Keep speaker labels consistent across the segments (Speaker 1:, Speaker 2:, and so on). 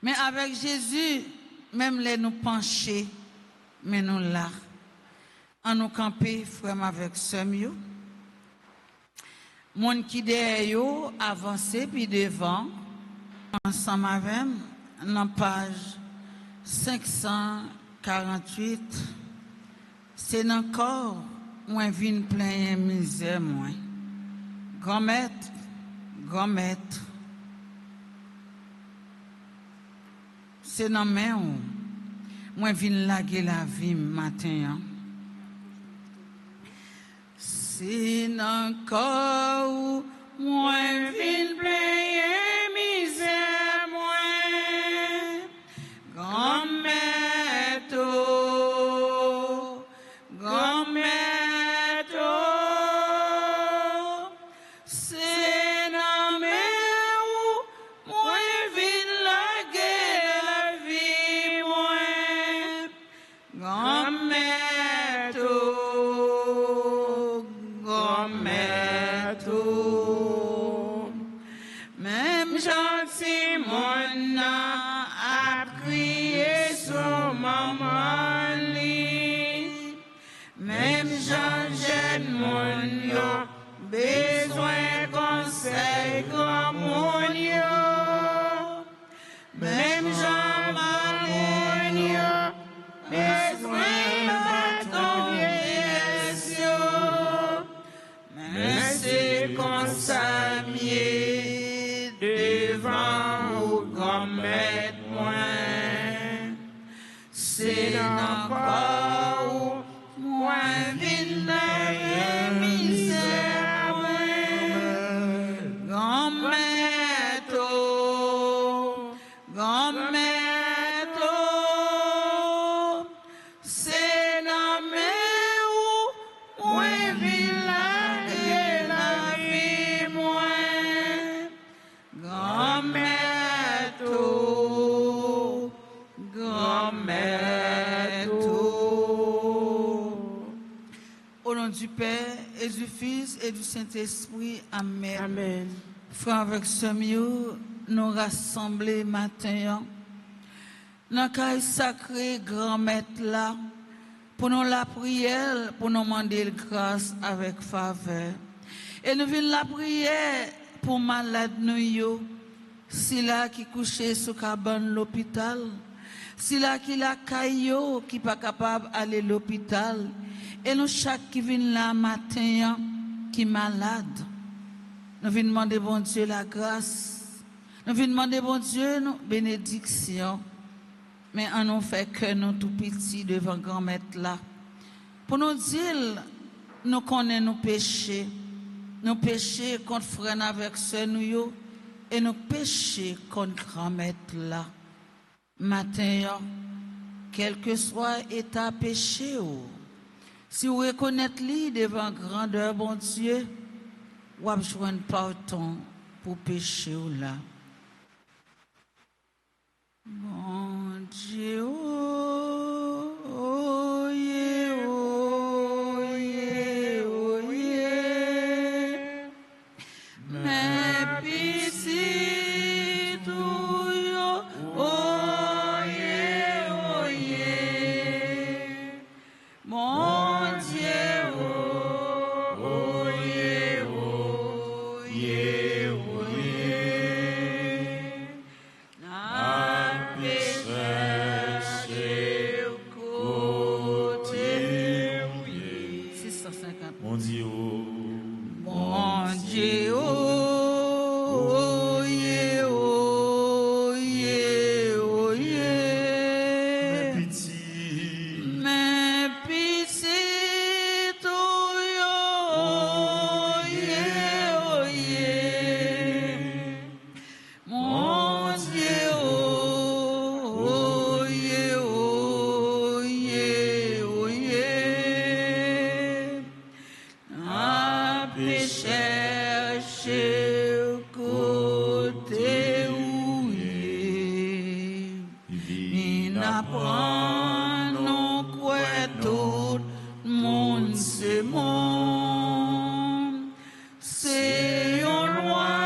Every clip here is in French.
Speaker 1: Mais avec Jésus, même les nous pencher, mais nous là. En nous camper, frère avec sœur. Mon qui derrière yo avancer puis devant ensemble avec dans page 548 c'est encore moi vinn plein misère moi grand maître c'est dans main moi vinn laguer la vie matin. C'est encore moins vin plein misère moins grand-mère c'est dans mer où moins vin laguer la vie moins grand-mère même gentil mon a crié sur maman li même jeune mon yo besoin conseil comme mon yo même Jean mon yo besoin bâton mais c'est comme ça mieux devant au grand-mère moins c'est encore moins vite la misère grand-mère c'est dans mes où moins vite la vie moins grand-mère au nom du Père et du Fils et du Saint-Esprit. Amen.
Speaker 2: Amen.
Speaker 1: Frères avec sœurs, nous rassembler matin dans le caille sacré grand maître là pour nous la prière, pour nous demander grâce avec faveur. Et nous venons la prière pour malade nous yo, si là qui couché sous cabane l'hôpital, si là qui la caillou qui pas capable d'aller à l'hôpital, et nous chaque qui vient là matin qui malade. Nous venons demander bon Dieu la grâce. Nous venons demander bon Dieu nous bénédiction. Mais on nous fait que nous tout petits devant grand maître là. Pour nous dire, nous connaissons nos péchés. Nous péchés contre frère avec sœur nous et nous péchés contre grand maître là. Matin, quel que soit état péché, si vous reconnaissez lui devant grandeur bon Dieu, vous avez besoin de pardon pour pécher là. Mon Dieu, oh yeah, oh yeah, oh yeah. Mais pitié tout yo, oh yeah, oh yeah. Mon Dieu, oh yeah, oh yeah, oh yeah.
Speaker 2: Mon Dieu,
Speaker 1: mon Dieu, oh yeah, oh yeah, oh yeah. Mais pitié, tout yo, oh yeah, oh yeah. Mon Dieu, oh yeah, oh yeah, oh yeah. Chercher côté où il apprend non quoi tout monde c'est monde c'est une loi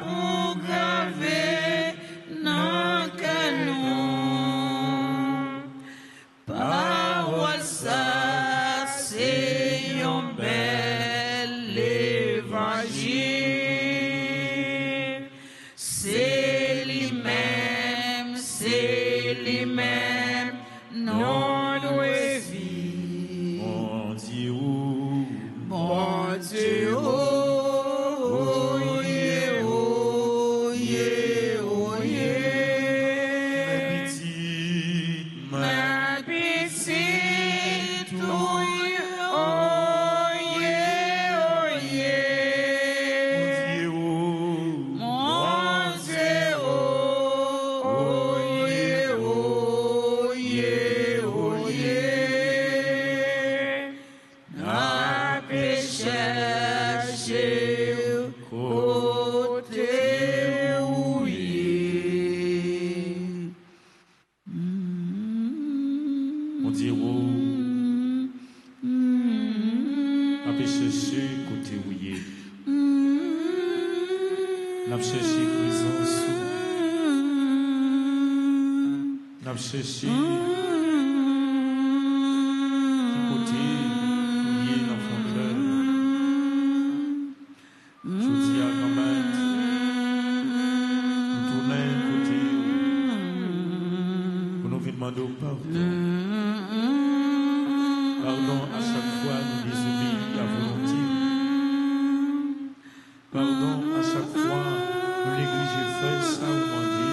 Speaker 1: pour graver dans lui-même, non nous vie.
Speaker 2: Mon Dieu,
Speaker 1: Bon Dieu, ma petite, mon Dieu, n'a cherché côté ouillé.
Speaker 2: mon Dieu, n'a pas cherché côté ouillé. N'a pas cherché présence. N'a pas cherché qui côté ouillé dans son cœur. Je dis à grand-mère, nous tournons côté pour nous demander pardon. Pardon à chaque fois nous désobéissons à volonté. Pardon à chaque fois nous négligeons faire ça ou demander.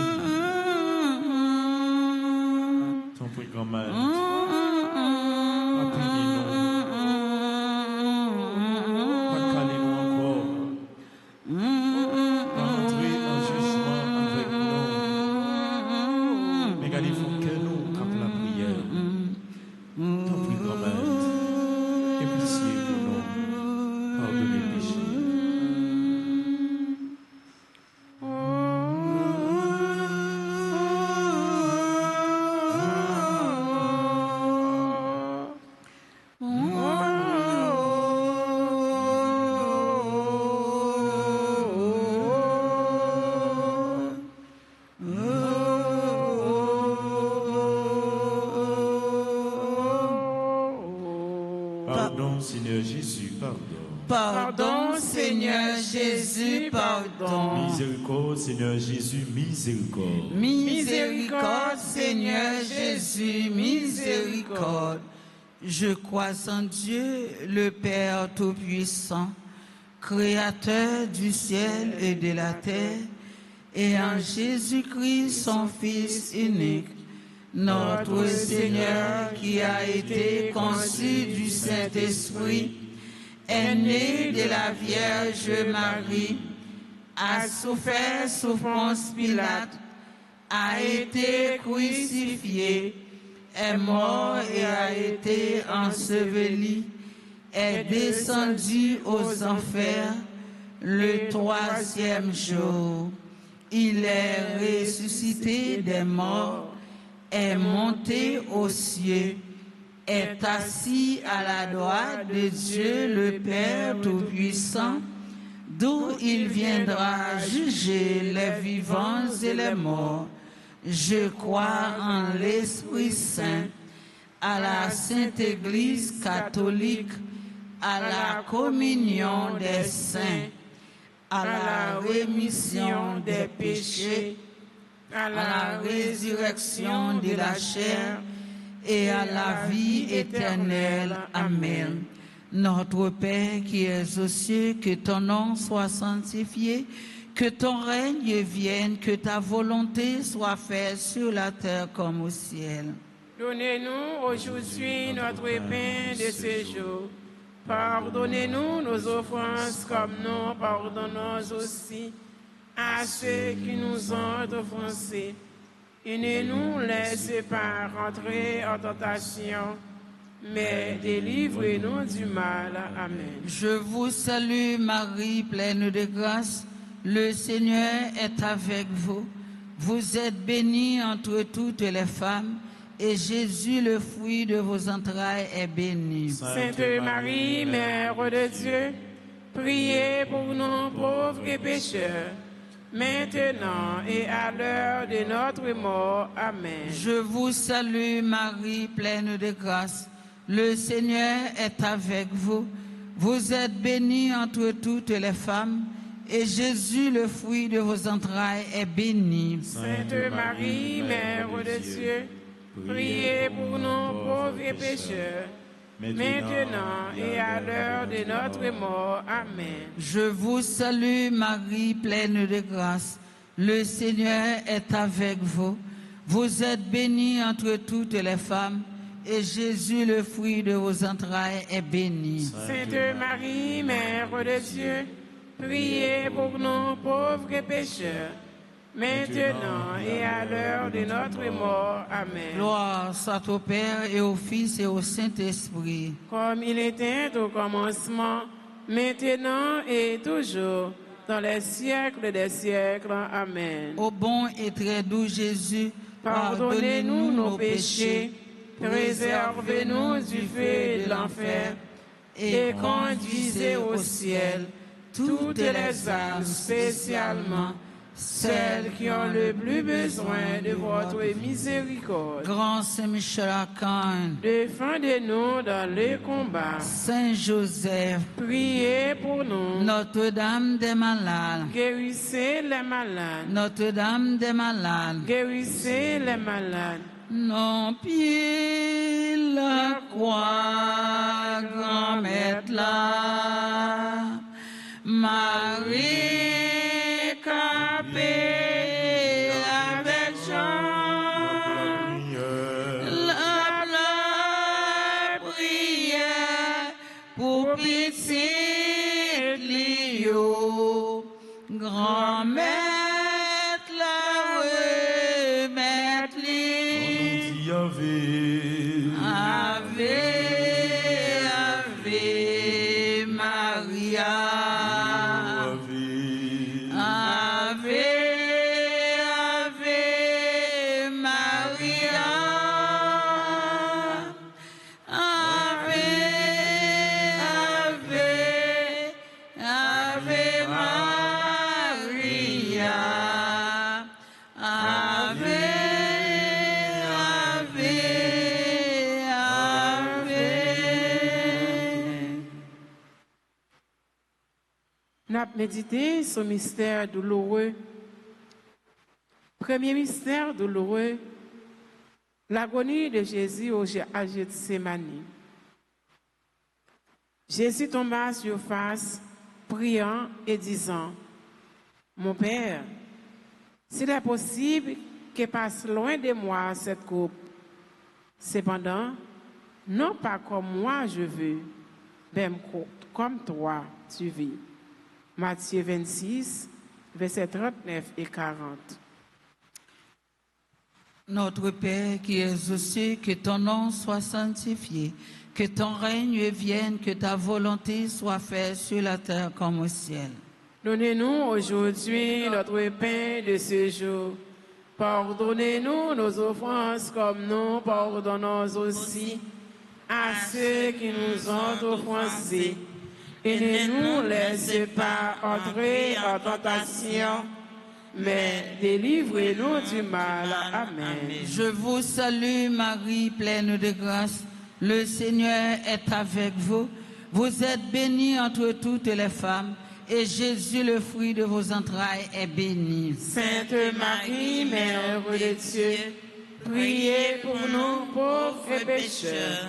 Speaker 2: Ton prix grand-mère. Appuyez-nous. Pas caler-nous encore. Pas entrer en jugement avec nous. Mais gardez faut que nous après la prière. Ton prix grand-mère. Et pitié pour nous. Pardonnez le péché. Pardon, Seigneur Jésus, pardon.
Speaker 1: Pardon, Seigneur Jésus, pardon.
Speaker 2: Miséricorde, Seigneur Jésus, miséricorde.
Speaker 1: Miséricorde, Seigneur Jésus, miséricorde. Je crois en Dieu, le Père Tout-Puissant, Créateur du ciel et de la terre, et en Jésus-Christ, son Fils unique, notre Seigneur qui a été conçu du Saint-Esprit, est né de la Vierge Marie, a souffert sous Ponce Pilate, a été crucifié, est mort et a été enseveli, est descendu aux enfers le troisième jour. Il est ressuscité des morts, est monté aux cieux, est assis à la droite de Dieu le Père Tout-Puissant, d'où il viendra juger les vivants et les morts. Je crois en l'Esprit Saint, à la Sainte Église catholique, à la communion des saints, à la rémission des péchés, à la résurrection de la chair et à la vie éternelle. Amen. Notre Père qui es aux cieux, que ton nom soit sanctifié, que ton règne vienne, que ta volonté soit faite sur la terre comme au ciel.
Speaker 3: Donnez-nous aujourd'hui notre pain de ce jour. Pardonnez-nous nos offenses comme nous pardonnons aussi à ceux qui nous ont offensés. Et ne nous laissez pas rentrer en tentation, mais délivre-nous du mal. Amen.
Speaker 1: Je vous salue Marie, pleine de grâce. Le Seigneur est avec vous. Vous êtes bénie entre toutes les femmes, et Jésus, le fruit de vos entrailles, est béni.
Speaker 3: Sainte Marie, Mère de Dieu, priez pour nous pauvres et pécheurs, maintenant et à l'heure de notre mort. Amen.
Speaker 1: Je vous salue Marie, pleine de grâce. Le Seigneur est avec vous. Vous êtes bénie entre toutes les femmes, et Jésus, le fruit de vos entrailles, est béni.
Speaker 3: Sainte Marie, Mère de Dieu, priez pour nous pauvres et pécheurs, maintenant et à l'heure de notre mort. Amen.
Speaker 1: Je vous salue Marie, pleine de grâce. Le Seigneur est avec vous. Vous êtes bénie entre toutes les femmes, et Jésus, le fruit de vos entrailles, est béni.
Speaker 3: Sainte Marie, Mère de Dieu, priez pour nous pauvres et pécheurs, maintenant et à l'heure de notre mort. Amen.
Speaker 1: Gloire soit au Père et au Fils et au Saint-Esprit.
Speaker 3: Comme il était au commencement, maintenant et toujours, dans les siècles des siècles. Amen.
Speaker 1: Ô bon et très doux Jésus,
Speaker 3: pardonnez-nous nos péchés, préservez-nous du feu de l'enfer, et conduisez au ciel toutes les âmes, spécialement celles qui ont le plus besoin de votre miséricorde.
Speaker 1: Grand Saint-Michel-Archange,
Speaker 3: Défendez-nous dans le combat.
Speaker 1: Saint-Joseph,
Speaker 3: Priez pour nous.
Speaker 1: Notre-Dame des malades,
Speaker 3: Guérissez les malades.
Speaker 1: Notre-Dame des malades,
Speaker 3: Guérissez les malades.
Speaker 1: non pied la croix, grand maître là, Marie capée avec Jean, la prière pour pitié Lio, grand maître la remettre li. Ave, Ave Maria. Ave, Ave Maria. Ave, Ave, Ave Maria. Ave,
Speaker 3: Nous avons médité sur le mystère douloureux. Premier mystère douloureux, l'agonie de Jésus à Gethsémani. Jésus tomba sur face, priant et disant, « Mon Père, s'il est possible que passe loin de moi cette coupe. Cependant, non pas comme moi je veux, mais comme toi tu vis. » Matthieu 26, versets 39 et 40.
Speaker 1: Notre Père qui es aux cieux, que ton nom soit sanctifié, que ton règne vienne, que ta volonté soit faite sur la terre comme au ciel.
Speaker 3: Donnez-nous aujourd'hui notre pain de ce jour. Pardonnez-nous nos offenses comme nous pardonnons aussi à ceux qui nous ont offensés. Et ne nous laisse pas entrer en tentation, mais délivrez-nous du mal. Amen.
Speaker 1: Je vous salue Marie, pleine de grâce. Le Seigneur est avec vous. Vous êtes bénie entre toutes les femmes, et Jésus, le fruit de vos entrailles, est béni.
Speaker 3: Sainte Marie, Mère de Dieu, priez pour nous pauvres pécheurs,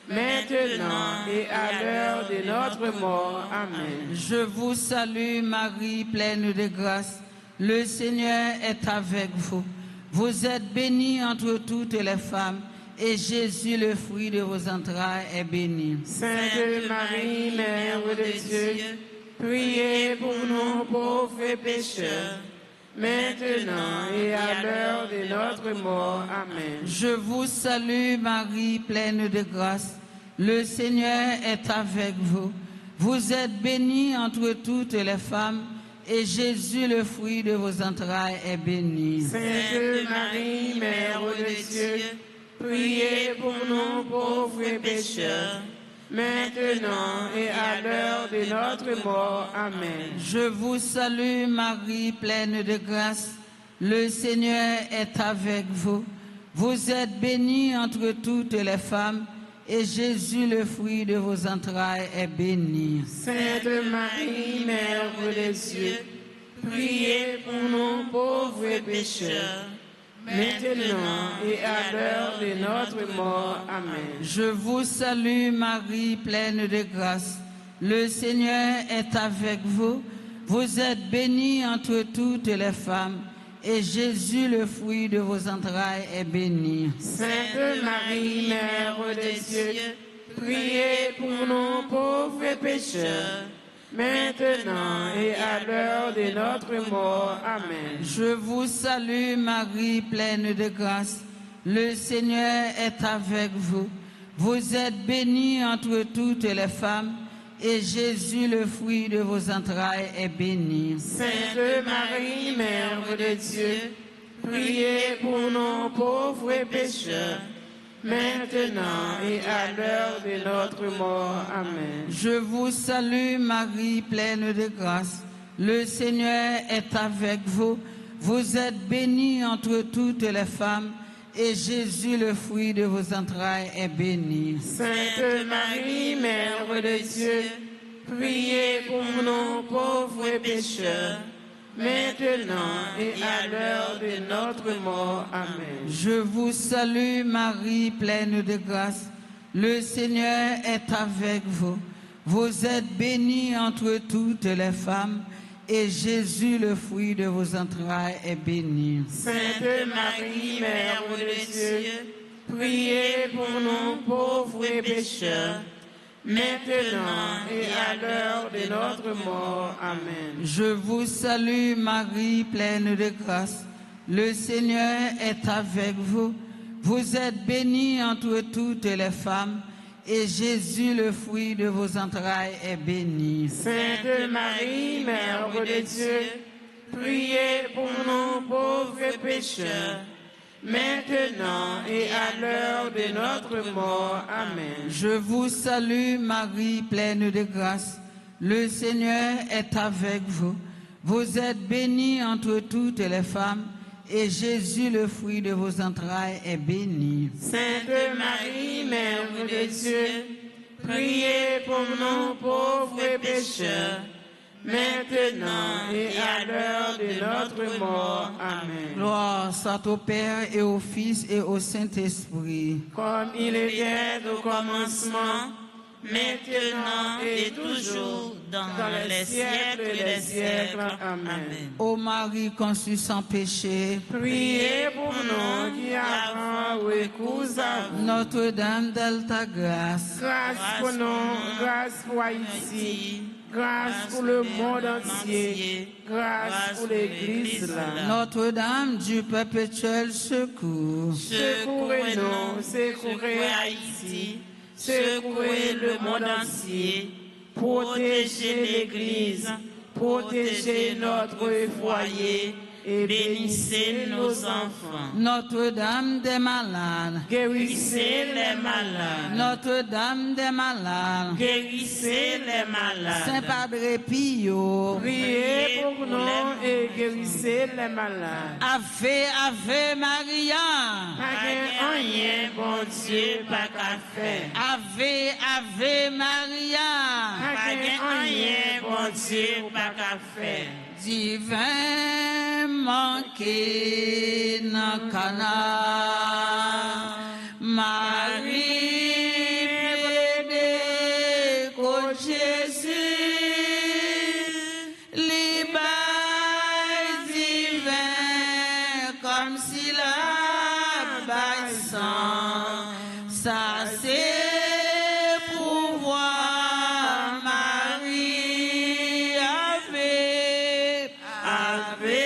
Speaker 3: maintenant et à l'heure de notre mort. Amen.
Speaker 1: Je vous salue Marie, pleine de grâce. Le Seigneur est avec vous. Vous êtes bénie entre toutes les femmes, et Jésus, le fruit de vos entrailles, est béni.
Speaker 3: Sainte Marie, Mère de Dieu, priez pour nous pauvres pécheurs, maintenant et à l'heure de notre mort. Amen.
Speaker 1: Je vous salue Marie, pleine de grâce. Le Seigneur est avec vous. Vous êtes bénie entre toutes les femmes, et Jésus, le fruit de vos entrailles, est béni.
Speaker 3: Sainte Marie, Mère de Dieu, priez pour nous pauvres pécheurs, maintenant et à l'heure de notre mort. Amen.
Speaker 1: Je vous salue Marie, pleine de grâce. Le Seigneur est avec vous. Vous êtes bénie entre toutes les femmes, et Jésus, le fruit de vos entrailles, est béni.
Speaker 3: Sainte Marie, Mère de Dieu, priez pour nous pauvres pécheurs, maintenant et à l'heure de notre mort. Amen.
Speaker 1: Je vous salue Marie, pleine de grâce. Le Seigneur est avec vous. Vous êtes bénie entre toutes les femmes, et Jésus, le fruit de vos entrailles, est béni.
Speaker 3: Sainte Marie, Mère de Dieu, priez pour nous pauvres pécheurs, maintenant et à l'heure de notre mort. Amen.
Speaker 1: Je vous salue Marie, pleine de grâce. Le Seigneur est avec vous. Vous êtes bénie entre toutes les femmes, et Jésus, le fruit de vos entrailles, est béni.
Speaker 3: Sainte Marie, Mère de Dieu, priez pour nous pauvres pécheurs, maintenant et à l'heure de notre mort. Amen.
Speaker 1: Je vous salue Marie, pleine de grâce. Le Seigneur est avec vous. Vous êtes bénie entre toutes les femmes, et Jésus, le fruit de vos entrailles, est béni.
Speaker 3: Sainte Marie, Mère de Dieu, priez pour nous pauvres pécheurs, maintenant et à l'heure de notre mort. Amen.
Speaker 1: Je vous salue Marie, pleine de grâce. Le Seigneur est avec vous. Vous êtes bénie entre toutes les femmes, et Jésus, le fruit de vos entrailles, est béni.
Speaker 3: Sainte Marie, Mère de Dieu, priez pour nous pauvres pécheurs, maintenant et à l'heure de notre mort. Amen.
Speaker 1: Je vous salue Marie, pleine de grâce. Le Seigneur est avec vous. Vous êtes bénie entre toutes les femmes, et Jésus, le fruit de vos entrailles, est béni.
Speaker 3: Sainte Marie, Mère de Dieu, priez pour nous pauvres pécheurs, maintenant et à l'heure de notre mort. Amen.
Speaker 1: Je vous salue Marie, pleine de grâce. Le Seigneur est avec vous. Vous êtes bénie entre toutes les femmes, et Jésus, le fruit de vos entrailles, est béni.
Speaker 3: Sainte Marie, Mère de Dieu, priez pour nous pauvres pécheurs, maintenant et à l'heure de notre mort. Amen.
Speaker 1: Gloire soit au Père et au Fils et au Saint-Esprit.
Speaker 3: Comme il était au commencement, maintenant et toujours, dans les siècles des siècles. Amen.
Speaker 1: Ô Marie conçue sans péché,
Speaker 3: Priez pour nous qui avons recours à vous.
Speaker 1: Notre-Dame d'Alta Grâce,
Speaker 3: Grâce pour nous, grâce pour Haïti, grâce pour le monde entier, grâce pour l'Église.
Speaker 1: Notre-Dame du perpétuel secours,
Speaker 3: Secourez-nous, secourez Haïti, secourez le monde entier, protégez l'Église, protégez notre foyer et bénissez nos enfants.
Speaker 1: Notre-Dame des malades,
Speaker 3: Guérissez les malades,
Speaker 1: Notre-Dame des malades,
Speaker 3: guérissez les malades.
Speaker 1: Saint Padre Pio,
Speaker 3: Priez pour nous et guérissez les malades.
Speaker 1: Ave, Ave Maria,
Speaker 3: Pas rien, bon Dieu, pas qu'à faire.
Speaker 1: Ave, Ave Maria,
Speaker 3: Pas rien, bon Dieu, pas qu'à faire.
Speaker 1: Divin manqué dans Cana, Marie plaidait contre Jésus, libre divin comme si la baille sang, ça c'est pouvoir Marie avait. Ave,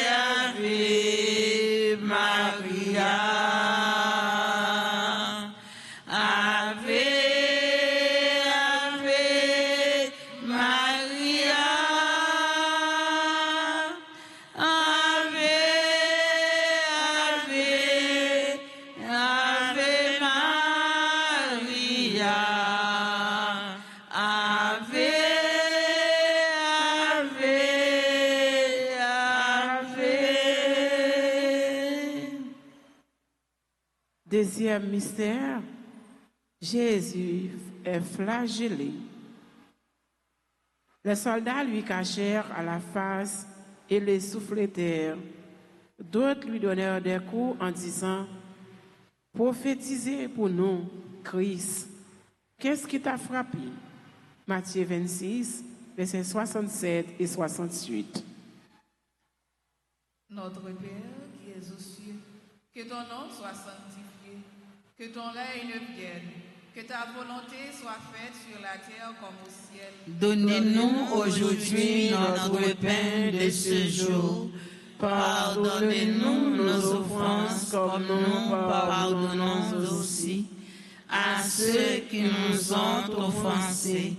Speaker 1: Ave Maria. Ave, Ave Maria. Ave, Ave, Ave Maria. Ave,
Speaker 3: Deuxième mystère, Jésus est flagellé. Les soldats lui cachèrent à la face et le souffletèrent. D'autres lui donnèrent des coups en disant, « Prophétisez pour nous, Christ. Qu'est-ce qui t'a frappé ?» Matthieu 26, versets 67 et 68.
Speaker 1: Notre Père qui es aux cieux, que ton nom soit sanctifié, que ton règne vienne, que ta volonté soit faite sur la terre comme au ciel.
Speaker 4: Donnez-nous aujourd'hui notre pain de ce jour. Pardonnez-nous nos offenses comme nous pardonnons aussi à ceux qui nous ont offensés.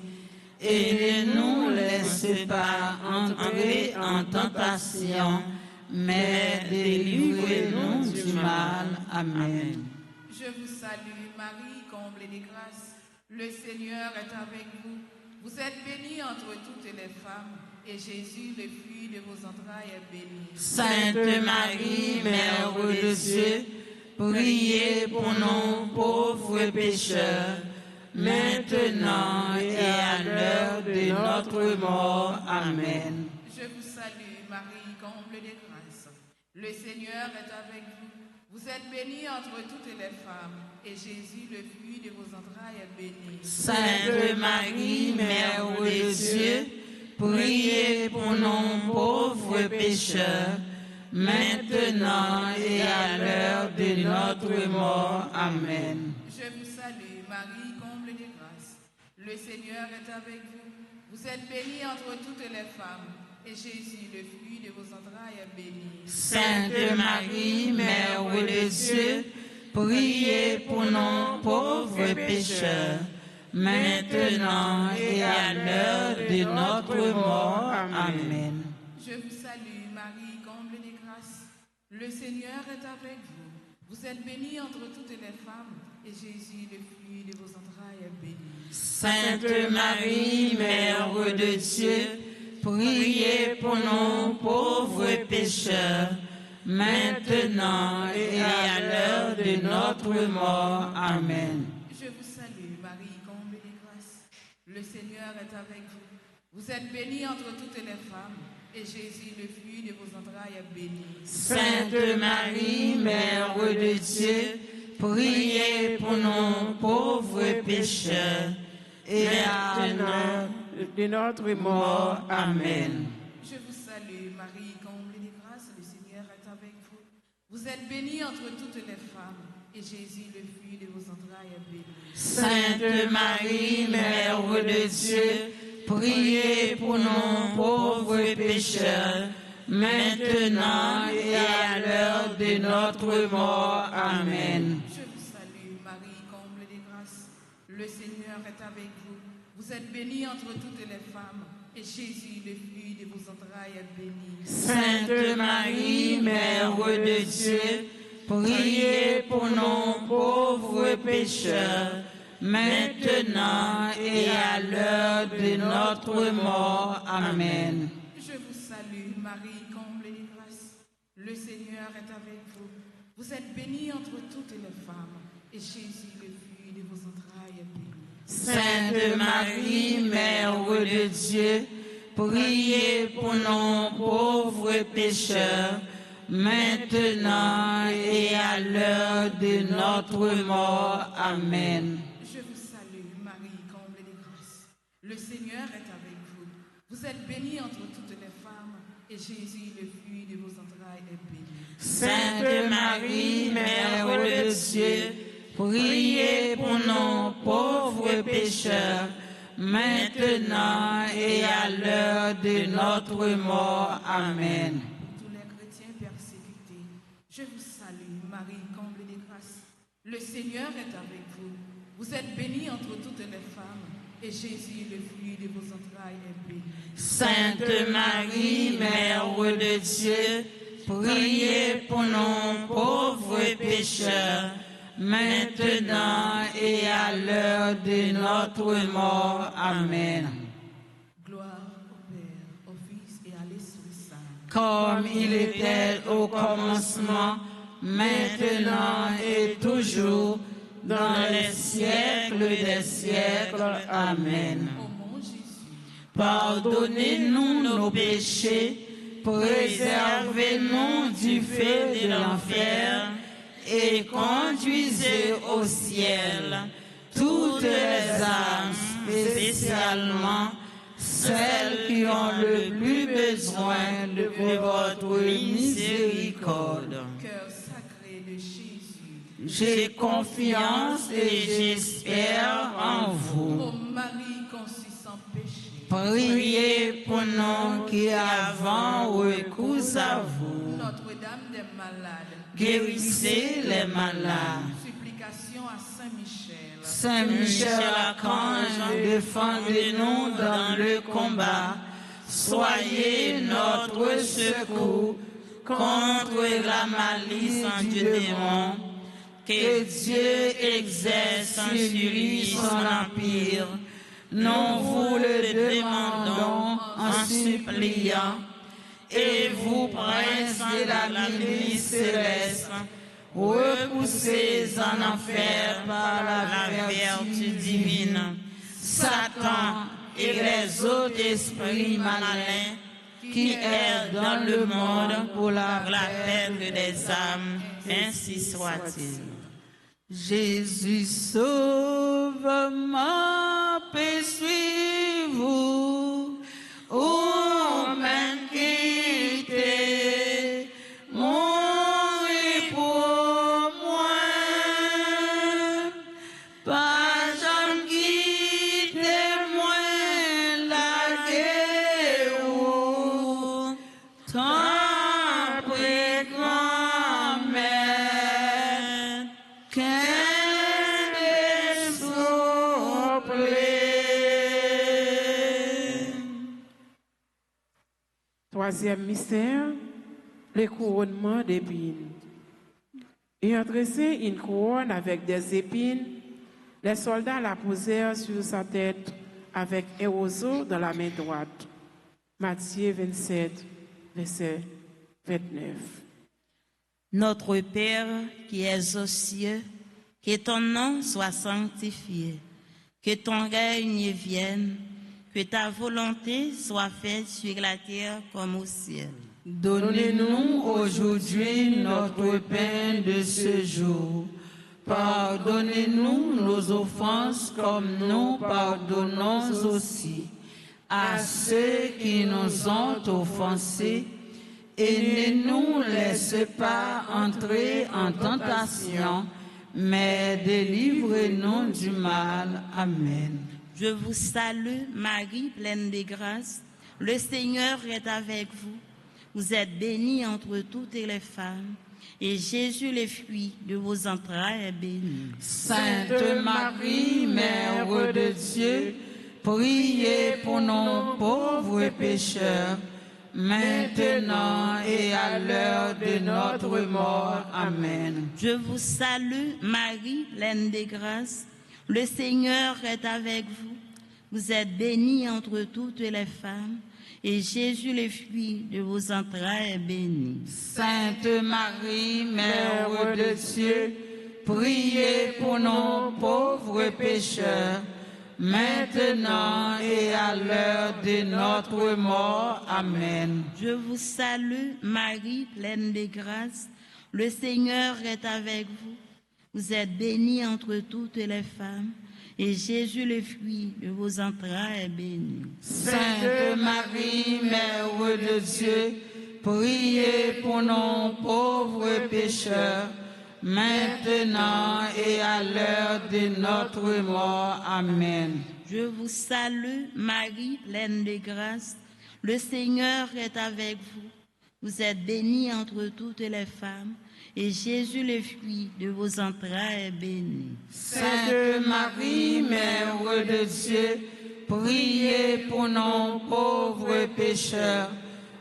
Speaker 4: Et ne nous laisse pas entrer en tentation, mais délivrez-nous du mal. Amen.
Speaker 1: Je vous salue, Marie, comblée de grâce. Le Seigneur est avec vous. Vous êtes bénie entre toutes les femmes, et Jésus, le fruit de vos entrailles, est béni.
Speaker 4: Sainte Marie, Mère de Dieu, priez pour nous pauvres pécheurs, maintenant et à l'heure de notre mort. Amen.
Speaker 1: Je vous salue, Marie, comblée de grâce. Le Seigneur est avec vous. Vous êtes bénie entre toutes les femmes, et Jésus, le fruit de vos entrailles, est béni.
Speaker 4: Sainte Marie, Mère de Dieu, priez pour nous pauvres pécheurs, maintenant et à l'heure de notre mort. Amen.
Speaker 1: Je vous salue, Marie, comblée de grâce. Le Seigneur est avec vous. Vous êtes bénie entre toutes les femmes, et Jésus, le fruit de vos entrailles, est béni.
Speaker 4: Sainte Marie, Mère de Dieu, priez pour nous pauvres pécheurs, maintenant et à l'heure de notre mort. Amen.
Speaker 1: Je vous salue, Marie, comblée de grâce. Le Seigneur est avec vous. Vous êtes bénie entre toutes les femmes, et Jésus, le fruit de vos entrailles, est béni.
Speaker 4: Sainte Marie, Mère de Dieu, priez pour nous pauvres pécheurs, maintenant et à l'heure de notre mort. Amen.
Speaker 1: Je vous salue, Marie, comblée de grâce. Le Seigneur est avec vous. Vous êtes bénie entre toutes les femmes, et Jésus, le fruit de vos entrailles, est béni.
Speaker 4: Sainte Marie, Mère de Dieu, priez pour nous pauvres pécheurs, et à l'heure
Speaker 3: De notre mort.
Speaker 4: Amen.
Speaker 1: Je vous salue, Marie, comblée de grâce. Le Seigneur est avec vous. Vous êtes bénie entre toutes les femmes, et Jésus, le fruit de vos entrailles, est béni.
Speaker 4: Sainte Marie, Mère de Dieu, priez pour nous pauvres pécheurs, maintenant et à l'heure de notre mort. Amen.
Speaker 1: Je vous salue, Marie, comblée de grâce. Le Seigneur est avec vous. Vous êtes bénie entre toutes les femmes, et Jésus, le fruit de vos entrailles, est béni.
Speaker 4: Sainte Marie, Mère de Dieu, priez pour nous pauvres pécheurs, maintenant et à l'heure de notre mort. Amen.
Speaker 1: Je vous salue, Marie, comblée de grâce. Le Seigneur est avec vous. Vous êtes bénie entre toutes les femmes, et Jésus, le fruit de vos entrailles, est béni.
Speaker 4: Sainte Marie, Mère de Dieu, priez pour nous pauvres pécheurs, maintenant et à l'heure de notre mort. Amen.
Speaker 1: Je vous salue, Marie, comblée de grâce. Le Seigneur est avec vous. Vous êtes bénie entre toutes les femmes, et Jésus, le fruit de vos entrailles, est béni.
Speaker 4: Sainte Marie, Mère de Dieu, priez pour nous pauvres pécheurs, maintenant et à l'heure de notre mort. Amen.
Speaker 1: Pour tous les chrétiens persécutés, je vous salue, Marie, comblée de grâce. Le Seigneur est avec vous. Vous êtes bénie entre toutes les femmes, et Jésus, le fruit de vos entrailles, est béni.
Speaker 4: Sainte Marie, Mère de Dieu, priez pour nous pauvres pécheurs, maintenant et à l'heure de notre mort. Amen.
Speaker 1: Gloire au Père, au Fils et à l'Esprit Saint.
Speaker 4: Comme il était au commencement, maintenant et toujours, dans les siècles des siècles. Amen. Pardonnez-nous nos péchés, préservez-nous du feu de l'enfer et conduisez au ciel toutes les âmes, spécialement celles qui ont le plus besoin de votre miséricorde.
Speaker 1: Cœur sacré de Jésus,
Speaker 4: J'ai confiance et j'espère en vous.
Speaker 1: ô Marie conçue sans péché,
Speaker 4: Priez pour nous qui avons recours à vous.
Speaker 1: Notre-Dame des malades,
Speaker 4: Guérissez les malades.
Speaker 1: supplication à Saint-Michel,
Speaker 4: Saint Michel Archange, défendez-nous dans le combat. Soyez notre secours contre la malice du démon. Que Dieu exerce sur lui son empire. Nous vous le demandons en suppliant. Et vous, prince de la milice céleste, repoussez en enfer par la vertu divine Satan et les autres esprits malins qui errent dans le monde pour la perte des âmes, ainsi soit-il. Jésus sauve ma paix, suis-vous, ô même quittez, mourir pour moi, pas jamais quitter moi la guerre, tant près grand-mère,
Speaker 3: Troisième mystère, le couronnement d'épines. Ayant dressé une couronne avec des épines, les soldats la posèrent sur sa tête avec un roseau dans la main droite. Matthieu 27, verset 29.
Speaker 4: Notre Père qui es aux cieux, que ton nom soit sanctifié, que ton règne vienne, que ta volonté soit faite sur la terre comme au ciel.
Speaker 1: donnez-nous aujourd'hui notre pain de ce jour. Pardonnez-nous nos offenses comme nous pardonnons aussi à ceux qui nous ont offensés. Et ne nous laisse pas entrer en tentation, mais délivre-nous du mal. Amen.
Speaker 4: Je vous salue, Marie, pleine de grâce. Le Seigneur est avec vous. Vous êtes bénie entre toutes les femmes, et Jésus, le fruit de vos entrailles, est béni.
Speaker 1: Sainte Marie, Mère de Dieu, priez pour nos pauvres pécheurs, maintenant et à l'heure de notre mort. Amen.
Speaker 4: Je vous salue, Marie, pleine de grâce. Le Seigneur est avec vous. Vous êtes bénie entre toutes les femmes, et Jésus, le fruit de vos entrailles, est béni.
Speaker 1: Sainte Marie, Mère de Dieu, priez pour nos pauvres pécheurs, maintenant et à l'heure de notre mort. Amen.
Speaker 4: Je vous salue, Marie, pleine de grâce. Le Seigneur est avec vous. Vous êtes bénie entre toutes les femmes, et Jésus, le fruit de vos entrailles, est béni.
Speaker 1: Sainte Marie, Mère de Dieu, priez pour nos pauvres pécheurs, maintenant et à l'heure de notre mort. Amen.
Speaker 4: Je vous salue, Marie, pleine de grâce. Le Seigneur est avec vous. Vous êtes bénie entre toutes les femmes, et Jésus, le fruit de vos entrailles, est béni.
Speaker 1: Sainte Marie, Mère de Dieu, priez pour nos pauvres pécheurs,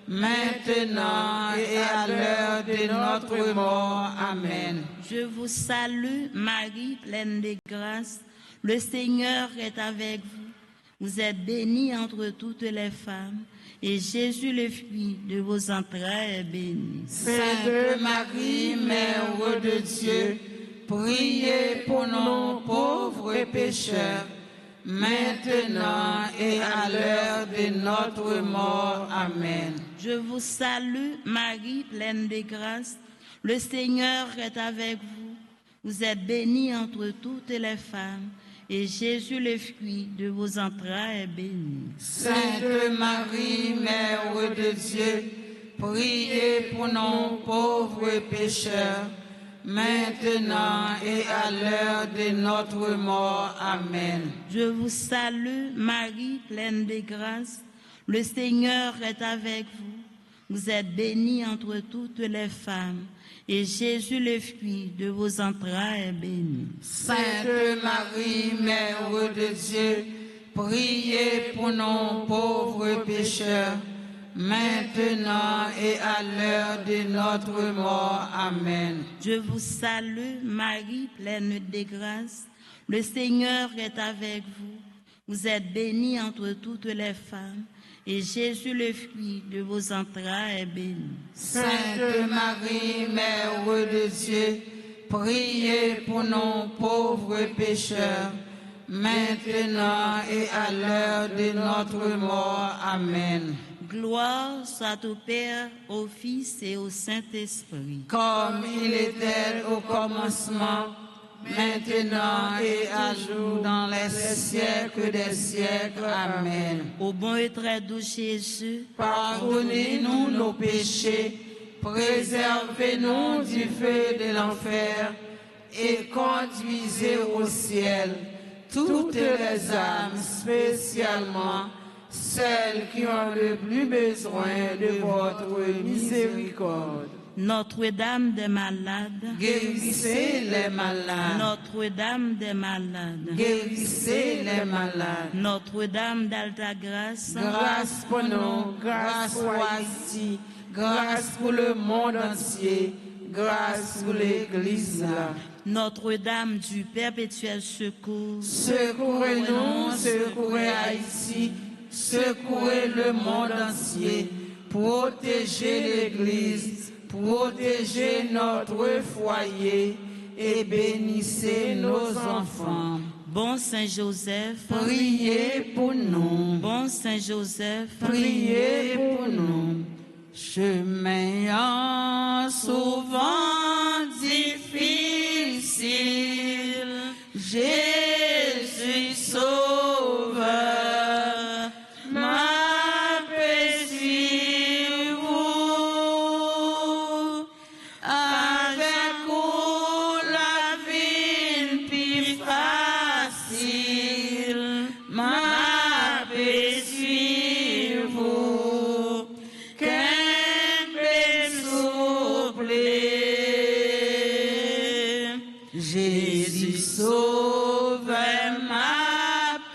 Speaker 1: maintenant et à l'heure de notre mort. Amen.
Speaker 4: Je vous salue, Marie, pleine de grâce. Le Seigneur est avec vous. Vous êtes bénie entre toutes les femmes, et Jésus, le fruit de vos entrailles, est béni.
Speaker 1: Sainte Marie, Mère de Dieu, priez pour nos pauvres pécheurs, maintenant et à l'heure de notre mort. Amen.
Speaker 4: Je vous salue, Marie, pleine de grâce. Le Seigneur est avec vous. Vous êtes bénie entre toutes les femmes, et Jésus, le fruit de vos entrailles, est béni.
Speaker 1: Sainte Marie, Mère de Dieu, priez pour nos pauvres pécheurs, maintenant et à l'heure de notre mort. Amen.
Speaker 4: Je vous salue, Marie, pleine de grâce. Le Seigneur est avec vous. Vous êtes bénie entre toutes les femmes, et Jésus, le fruit de vos entrailles, est béni.
Speaker 1: Sainte Marie, Mère de Dieu, priez pour nos pauvres pécheurs, maintenant et à l'heure de notre mort. Amen.
Speaker 4: Je vous salue, Marie, pleine de grâce. Le Seigneur est avec vous. Vous êtes bénie entre toutes les femmes, et Jésus, le fruit de vos entrailles, est béni.
Speaker 1: Sainte Marie, Mère de Dieu, priez pour nos pauvres pécheurs, maintenant et à l'heure de notre mort. Amen.
Speaker 4: Gloire soit au Père, au Fils et au Saint-Esprit.
Speaker 1: Comme il était au commencement, maintenant et à jour, dans les siècles des siècles. Amen.
Speaker 4: Au bon et très doux Jésus,
Speaker 1: pardonnez-nous nos péchés, préservez-nous du feu de l'enfer et conduisez au ciel toutes les âmes, spécialement celles qui ont le plus besoin de votre miséricorde.
Speaker 4: Notre-Dame des malades,
Speaker 1: guérissez les malades.
Speaker 4: Notre-Dame des malades,
Speaker 1: guérissez les malades.
Speaker 4: Notre-Dame d'Alta Grâce,
Speaker 1: grâce pour nous, grâce pour Haïti, grâce pour le monde entier, grâce pour l'Église.
Speaker 4: Notre-Dame du perpétuel secours,
Speaker 1: secourez-nous, secourez Haïti, secourez le monde entier, protégez l'Église, protégez notre foyer et bénissez nos enfants.
Speaker 4: Bon Saint Joseph,
Speaker 1: priez pour nous.
Speaker 4: Bon Saint Joseph,
Speaker 1: priez pour nous. Chemin souvent difficile, Jésus sauveur, m'appelez-vous, avec vous la vie plus facile, m'appelez-vous, qu'un peu souple, Jésus sauveur, m'appelez-vous,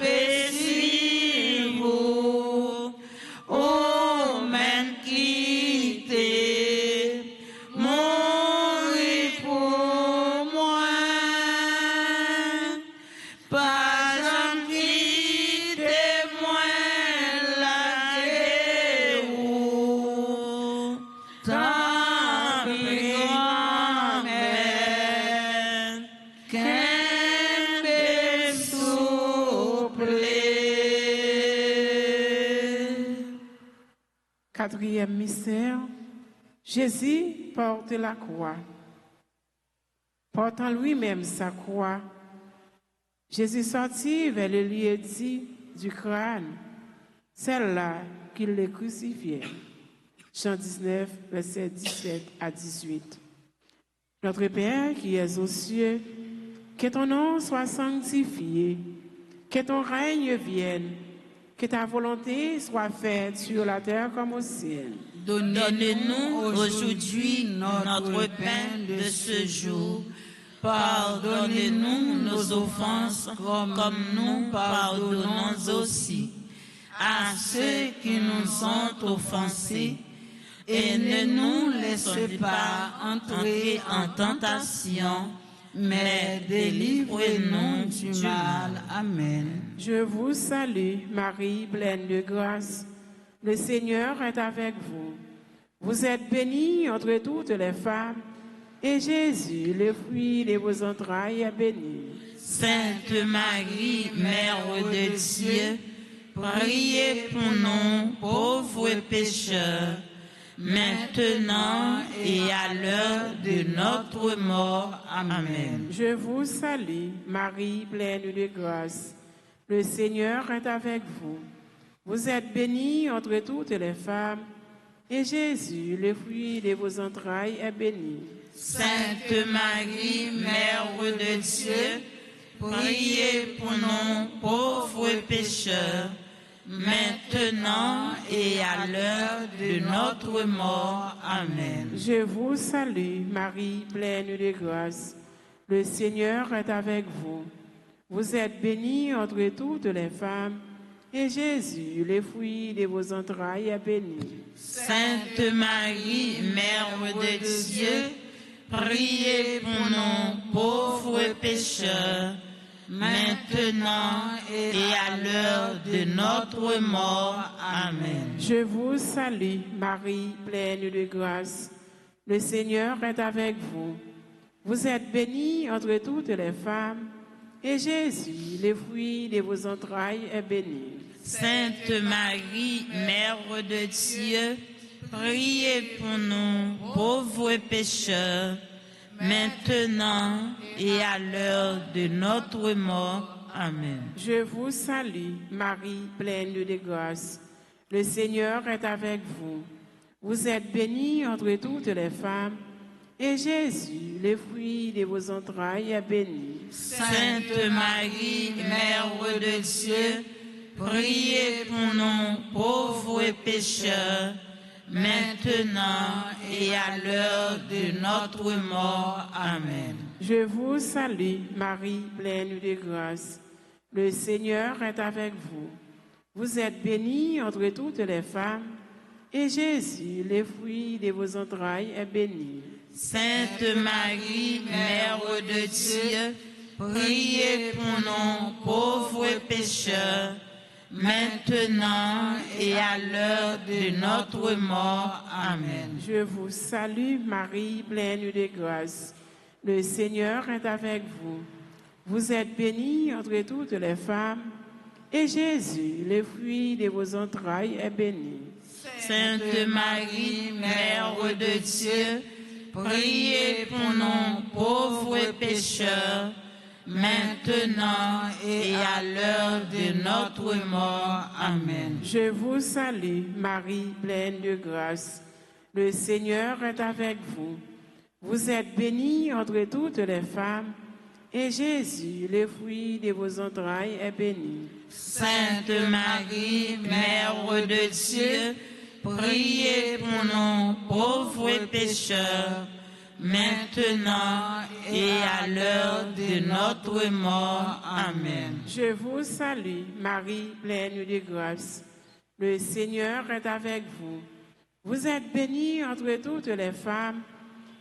Speaker 1: oh, même quittez, mourir pour moi, pas jamais quitter moi la guerre, tant pis grand-mère, qu'un peu souple.
Speaker 3: Quatrième mystère, Jésus porte la croix. Portant lui-même sa croix, Jésus sortit vers le lieu dit du crâne, celle-là qui le crucifiait. Jean 19, versets 17 à 18. Notre Père qui es aux cieux, que ton nom soit sanctifié, que ton règne vienne, que ta volonté soit faite sur la terre comme au ciel.
Speaker 4: Donne-nous aujourd'hui notre pain de ce jour. Pardonnez-nous nos offenses comme nous pardonnons aussi à ceux qui nous ont offensés. Et ne nous laisse pas entrer en tentation, mais délivre-nous du mal. Amen.
Speaker 3: Je vous salue, Marie, pleine de grâce. Le Seigneur est avec vous. Vous êtes bénie entre toutes les femmes, et Jésus, le fruit de vos entrailles, est béni.
Speaker 4: Sainte Marie, Mère de Dieu, priez pour nous, pauvres pécheurs, maintenant et à l'heure de notre mort. Amen.
Speaker 3: Je vous salue, Marie, pleine de grâce. Le Seigneur est avec vous. Vous êtes bénie entre toutes les femmes, et Jésus, le fruit de vos entrailles, est béni.
Speaker 4: Sainte Marie, Mère de Dieu, priez pour nous, pauvres pécheurs, maintenant et à l'heure de notre mort. Amen.
Speaker 3: Je vous salue, Marie, pleine de grâce. Le Seigneur est avec vous. Vous êtes bénie entre toutes les femmes, et Jésus, le fruit de vos entrailles, est béni.
Speaker 4: Sainte Marie, Mère de Dieu, priez pour nous, pauvres pécheurs, maintenant et à l'heure de notre mort. Amen.
Speaker 3: Je vous salue, Marie, pleine de grâce. Le Seigneur est avec vous. Vous êtes bénie entre toutes les femmes, et Jésus, le fruit de vos entrailles, est béni.
Speaker 4: Sainte Marie, Mère de Dieu, priez pour nous, pauvres pécheurs, maintenant et à l'heure de notre mort. Amen.
Speaker 3: Je vous salue, Marie, pleine de grâce. Le Seigneur est avec vous. Vous êtes bénie entre toutes les femmes, et Jésus, le fruit de vos entrailles, est béni.
Speaker 4: Sainte Marie, Mère de Dieu, priez pour nous, pauvres pécheurs, maintenant et à l'heure de notre mort. Amen.
Speaker 3: Je vous salue, Marie, pleine de grâce. Le Seigneur est avec vous. Vous êtes bénie entre toutes les femmes, et Jésus, le fruit de vos entrailles, est béni.
Speaker 4: Sainte Marie, Mère de Dieu, priez pour nous, pauvres pécheurs, maintenant et à l'heure de notre mort. Amen.
Speaker 3: Je vous salue, Marie, pleine de grâce. Le Seigneur est avec vous. Vous êtes bénie entre toutes les femmes, et Jésus, le fruit de vos entrailles, est béni.
Speaker 4: Sainte Marie, Mère de Dieu, priez pour nous, pauvres pécheurs, maintenant et à l'heure de notre mort. Amen.
Speaker 3: Je vous salue, Marie, pleine de grâce. Le Seigneur est avec vous. Vous êtes bénie entre toutes les femmes, et Jésus, le fruit de vos entrailles, est béni.
Speaker 4: Sainte Marie, Mère de Dieu, priez pour nous, pauvres pécheurs, maintenant et à l'heure de notre mort. Amen.
Speaker 3: Je vous salue, Marie, pleine de grâce. Le Seigneur est avec vous. Vous êtes bénie entre toutes les femmes,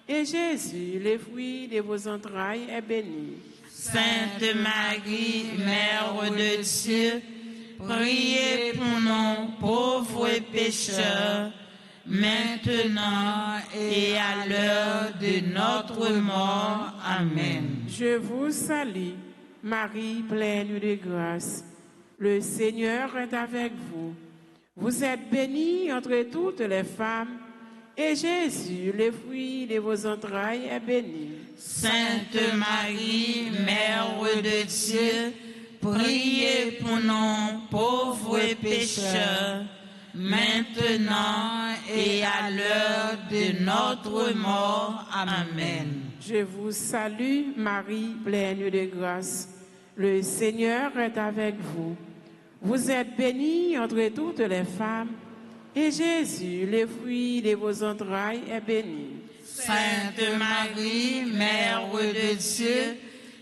Speaker 3: et Jésus, le fruit de vos entrailles, est béni.
Speaker 4: Sainte Marie, Mère de Dieu, priez pour nous, pauvres pécheurs, maintenant et à l'heure de notre mort. Amen.
Speaker 3: Je vous salue, Marie, pleine de grâce. Le Seigneur est avec vous. Vous êtes bénie entre toutes les femmes, et Jésus, le fruit de vos entrailles, est béni.
Speaker 4: Sainte Marie, Mère de Dieu, priez pour nous, pauvres pécheurs, maintenant et à l'heure de notre mort. Amen.
Speaker 3: Je vous salue, Marie, pleine de grâce. Le Seigneur est avec vous. Vous êtes bénie entre toutes les femmes, et Jésus, le fruit de vos entrailles, est béni.
Speaker 4: Sainte Marie, Mère de Dieu,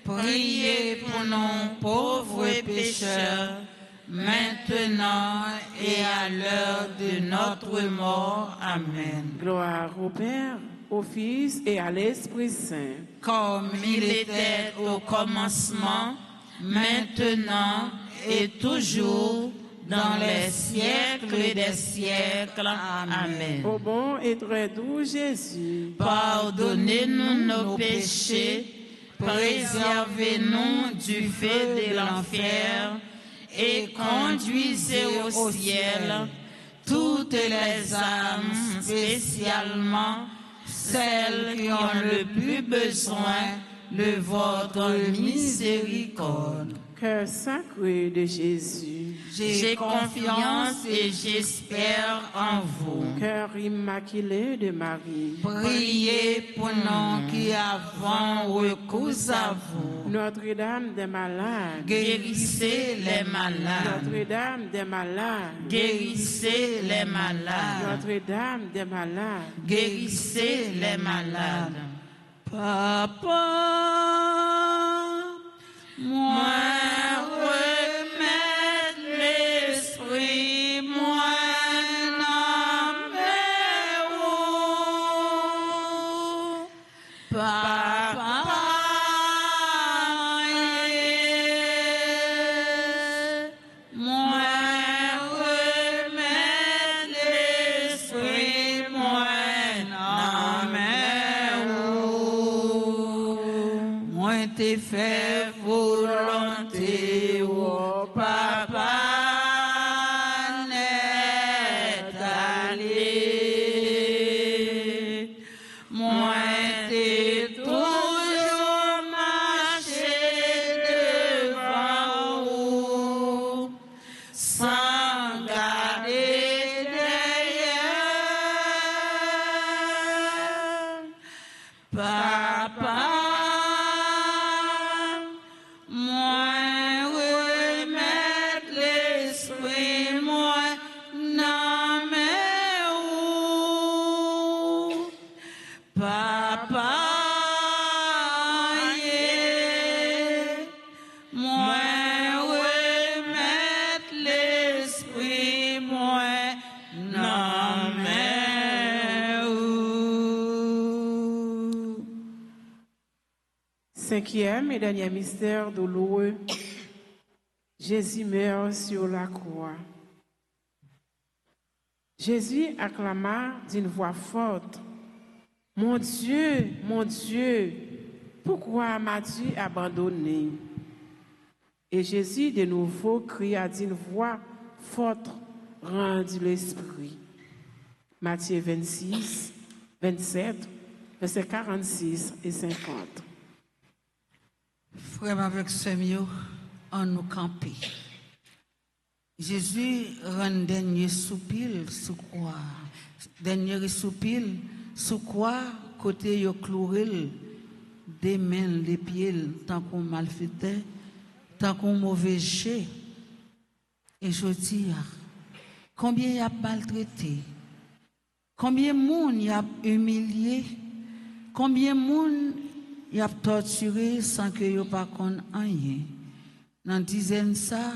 Speaker 4: priez pour nous, pauvres pécheurs, maintenant et à l'heure de notre mort. Amen.
Speaker 3: Gloire au Père, au Fils et à l'Esprit Saint.
Speaker 4: Comme il était au commencement, maintenant et toujours, dans les siècles des siècles. Amen.
Speaker 3: Ô bon et très doux Jésus,
Speaker 4: Pardonnez-nous nos péchés, préservez-nous du feu de l'enfer et conduisez au ciel toutes les âmes, spécialement celles qui ont le plus besoin de votre miséricorde.
Speaker 3: cœur sacré de Jésus,
Speaker 4: J'ai confiance et j'espère en vous.
Speaker 3: cœur immaculé de Marie,
Speaker 1: Priez pour nous qui avons recours à vous.
Speaker 3: Notre-Dame des malades,
Speaker 4: Guérissez les malades.
Speaker 3: Notre-Dame des malades,
Speaker 4: Guérissez les malades.
Speaker 3: Notre-Dame des malades,
Speaker 4: Guérissez les malades.
Speaker 1: Papa, moi remettre l'esprit, moi n'en Papa, moi remettre l'esprit, moi n'en moi t'ai fait volonté, oh papa, n'est allé. Moi t'ai toujours marché devant vous, sans garder derrière. Papa, moi remettre l'esprit, moi n'en mets où. Papa, yeah. Moi remettre l'esprit, moi n'en mets où.
Speaker 3: Cinquième et dernier mystère douloureux, Jésus meurt sur la croix. Jésus acclama d'une voix forte, mon Dieu, pourquoi m'as-tu abandonné? Et Jésus de nouveau cria d'une voix forte, rendu l'esprit. Matthieu 26, 27, versets 46 et 50.
Speaker 1: Frère avec Samuel, en nous camper. Jésus rend dernier soupir sous croix. Dernier soupir sous croix, côté yo cloué, des mains, les pieds, tant qu'on malfaitait, tant qu'on mauvais ché. Et je dis, combien il a maltraité, combien de monde il a humilié, combien de monde il a torturé sans que yo pas connaisse rien. Dans dizaine ça,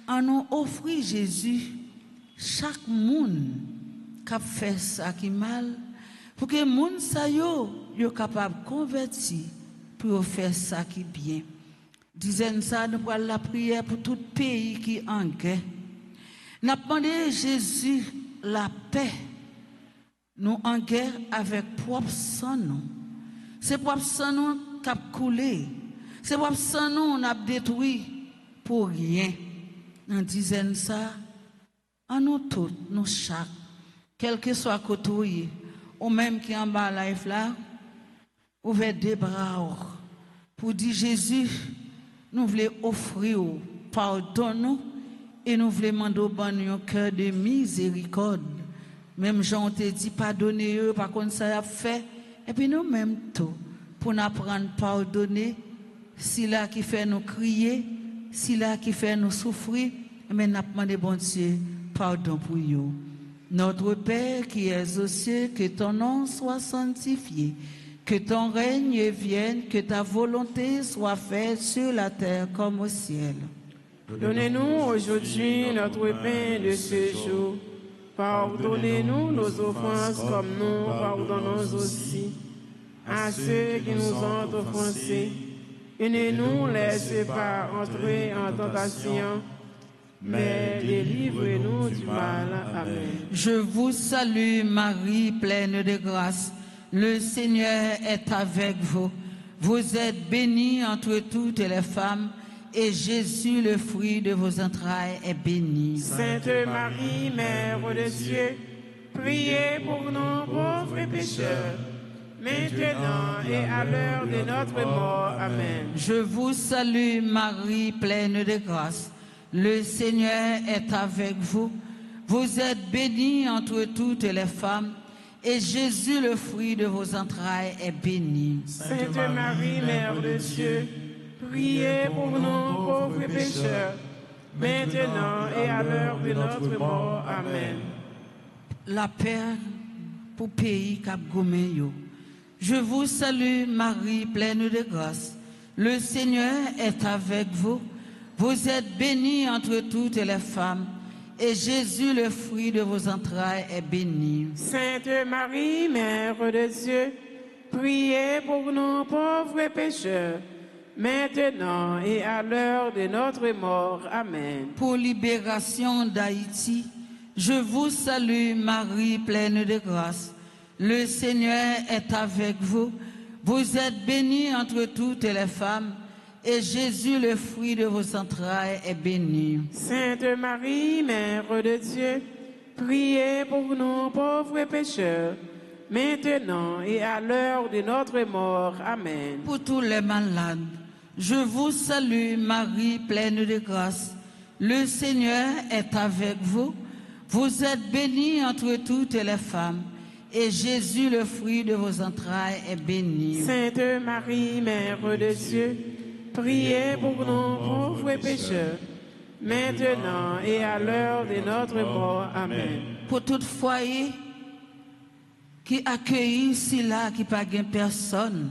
Speaker 1: on nous offre Jésus chaque monde qui a fait ça qui mal pour que monde ça yo capable de convertir pour faire ça qui bien. Dizaine ça nous prenons la prière pour tout pays qui est en guerre. Nous demandons Jésus la paix. Nous en guerre avec propre sang nous. C'est propre sang nous qui a coulé. C'est propre sang nous a détruit pour rien. Dans dizaine ça, en nous tous, nous chaque, quel que soit côté, ou même qui en bas life là, ouvrez des bras pour dire Jésus, nous voulons offrir pardon nous et nous voulons demander un cœur de miséricorde. Même Jean te dit pardonner eux, par contre ça a fait, et puis nous même tout, pour nous apprendre à pardonner, si là qui fait nous crier, si là qui fait nous souffrir, mais nous demandons bon Dieu pardon pour eux. Notre Père qui es aux cieux, que ton nom soit sanctifié, que ton règne vienne, que ta volonté soit faite sur la terre comme au ciel.
Speaker 3: Donnez-nous aujourd'hui notre pain de ce jour. Pardonnez-nous nos offenses comme nous pardonnons aussi à ceux qui nous ont offensés. Et ne nous laissez pas entrer en tentation, mais délivre-nous du mal. Amen.
Speaker 1: Je vous salue Marie, pleine de grâce. Le Seigneur est avec vous. Vous êtes bénie entre toutes les femmes, et Jésus, le fruit de vos entrailles, est béni.
Speaker 3: Sainte Marie, Mère de Dieu, priez pour nous pauvres pécheurs, maintenant et à l'heure de notre mort. Amen.
Speaker 1: Je vous salue Marie, pleine de grâce. Le Seigneur est avec vous. Vous êtes bénie entre toutes les femmes, et Jésus, le fruit de vos entrailles, est béni.
Speaker 3: Sainte Marie, Mère de Dieu, priez pour nous pauvres pécheurs, maintenant et à l'heure de notre mort. Amen.
Speaker 1: La paix pour pays Cap Gomeyo. Je vous salue Marie, pleine de grâce. Le Seigneur est avec vous. Vous êtes bénie entre toutes les femmes, et Jésus, le fruit de vos entrailles, est béni.
Speaker 3: Sainte Marie, Mère de Dieu, priez pour nous pauvres pécheurs, maintenant et à l'heure de notre mort. Amen.
Speaker 1: Pour libération d'Haïti, je vous salue Marie, pleine de grâce. Le Seigneur est avec vous. Vous êtes bénie entre toutes les femmes, et Jésus, le fruit de vos entrailles, est béni.
Speaker 3: Sainte Marie, Mère de Dieu, priez pour nous pauvres pécheurs, maintenant et à l'heure de notre mort. Amen.
Speaker 1: Pour tous les malades, je vous salue Marie, pleine de grâce. Le Seigneur est avec vous. Vous êtes bénie entre toutes les femmes, et Jésus, le fruit de vos entrailles, est béni.
Speaker 3: Sainte Marie, Mère de Dieu, priez pour nous pauvres pécheurs, maintenant et à l'heure de notre mort. Amen.
Speaker 1: Pour tout foyer qui accueille ici là, qui pas gain personne,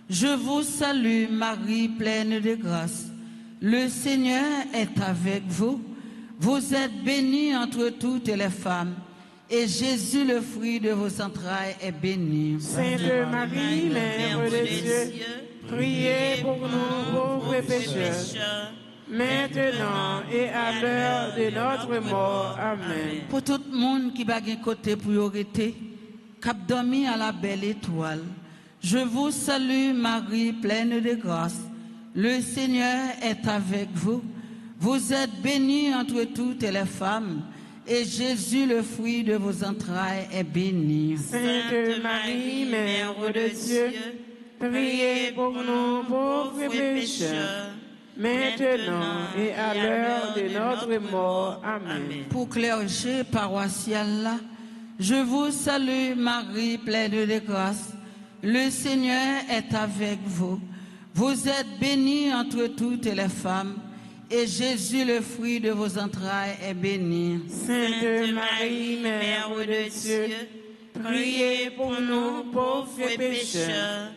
Speaker 1: je vous salue Marie, pleine de grâce. Le Seigneur est avec vous. Vous êtes bénie entre toutes les femmes, et Jésus, le fruit de vos entrailles, est béni.
Speaker 3: Sainte Marie, Mère de Dieu, priez pour nous pauvres pécheurs, maintenant et à l'heure de notre mort. Amen.
Speaker 1: Pour tout le monde qui va un côté priorité, cap dormi à la belle étoile, je vous salue Marie, pleine de grâce. Le Seigneur est avec vous. Vous êtes bénie entre toutes les femmes, et Jésus, le fruit de vos entrailles, est béni.
Speaker 3: Sainte Marie, Mère de Dieu, priez pour nous pauvres pécheurs, maintenant et à l'heure de notre mort. Amen.
Speaker 1: Pour clergé paroissial là, je vous salue Marie, pleine de grâce. Le Seigneur est avec vous. Vous êtes bénie entre toutes les femmes, et Jésus, le fruit de vos entrailles, est béni.
Speaker 3: Sainte Marie, Mère de Dieu, priez pour nous pauvres pécheurs,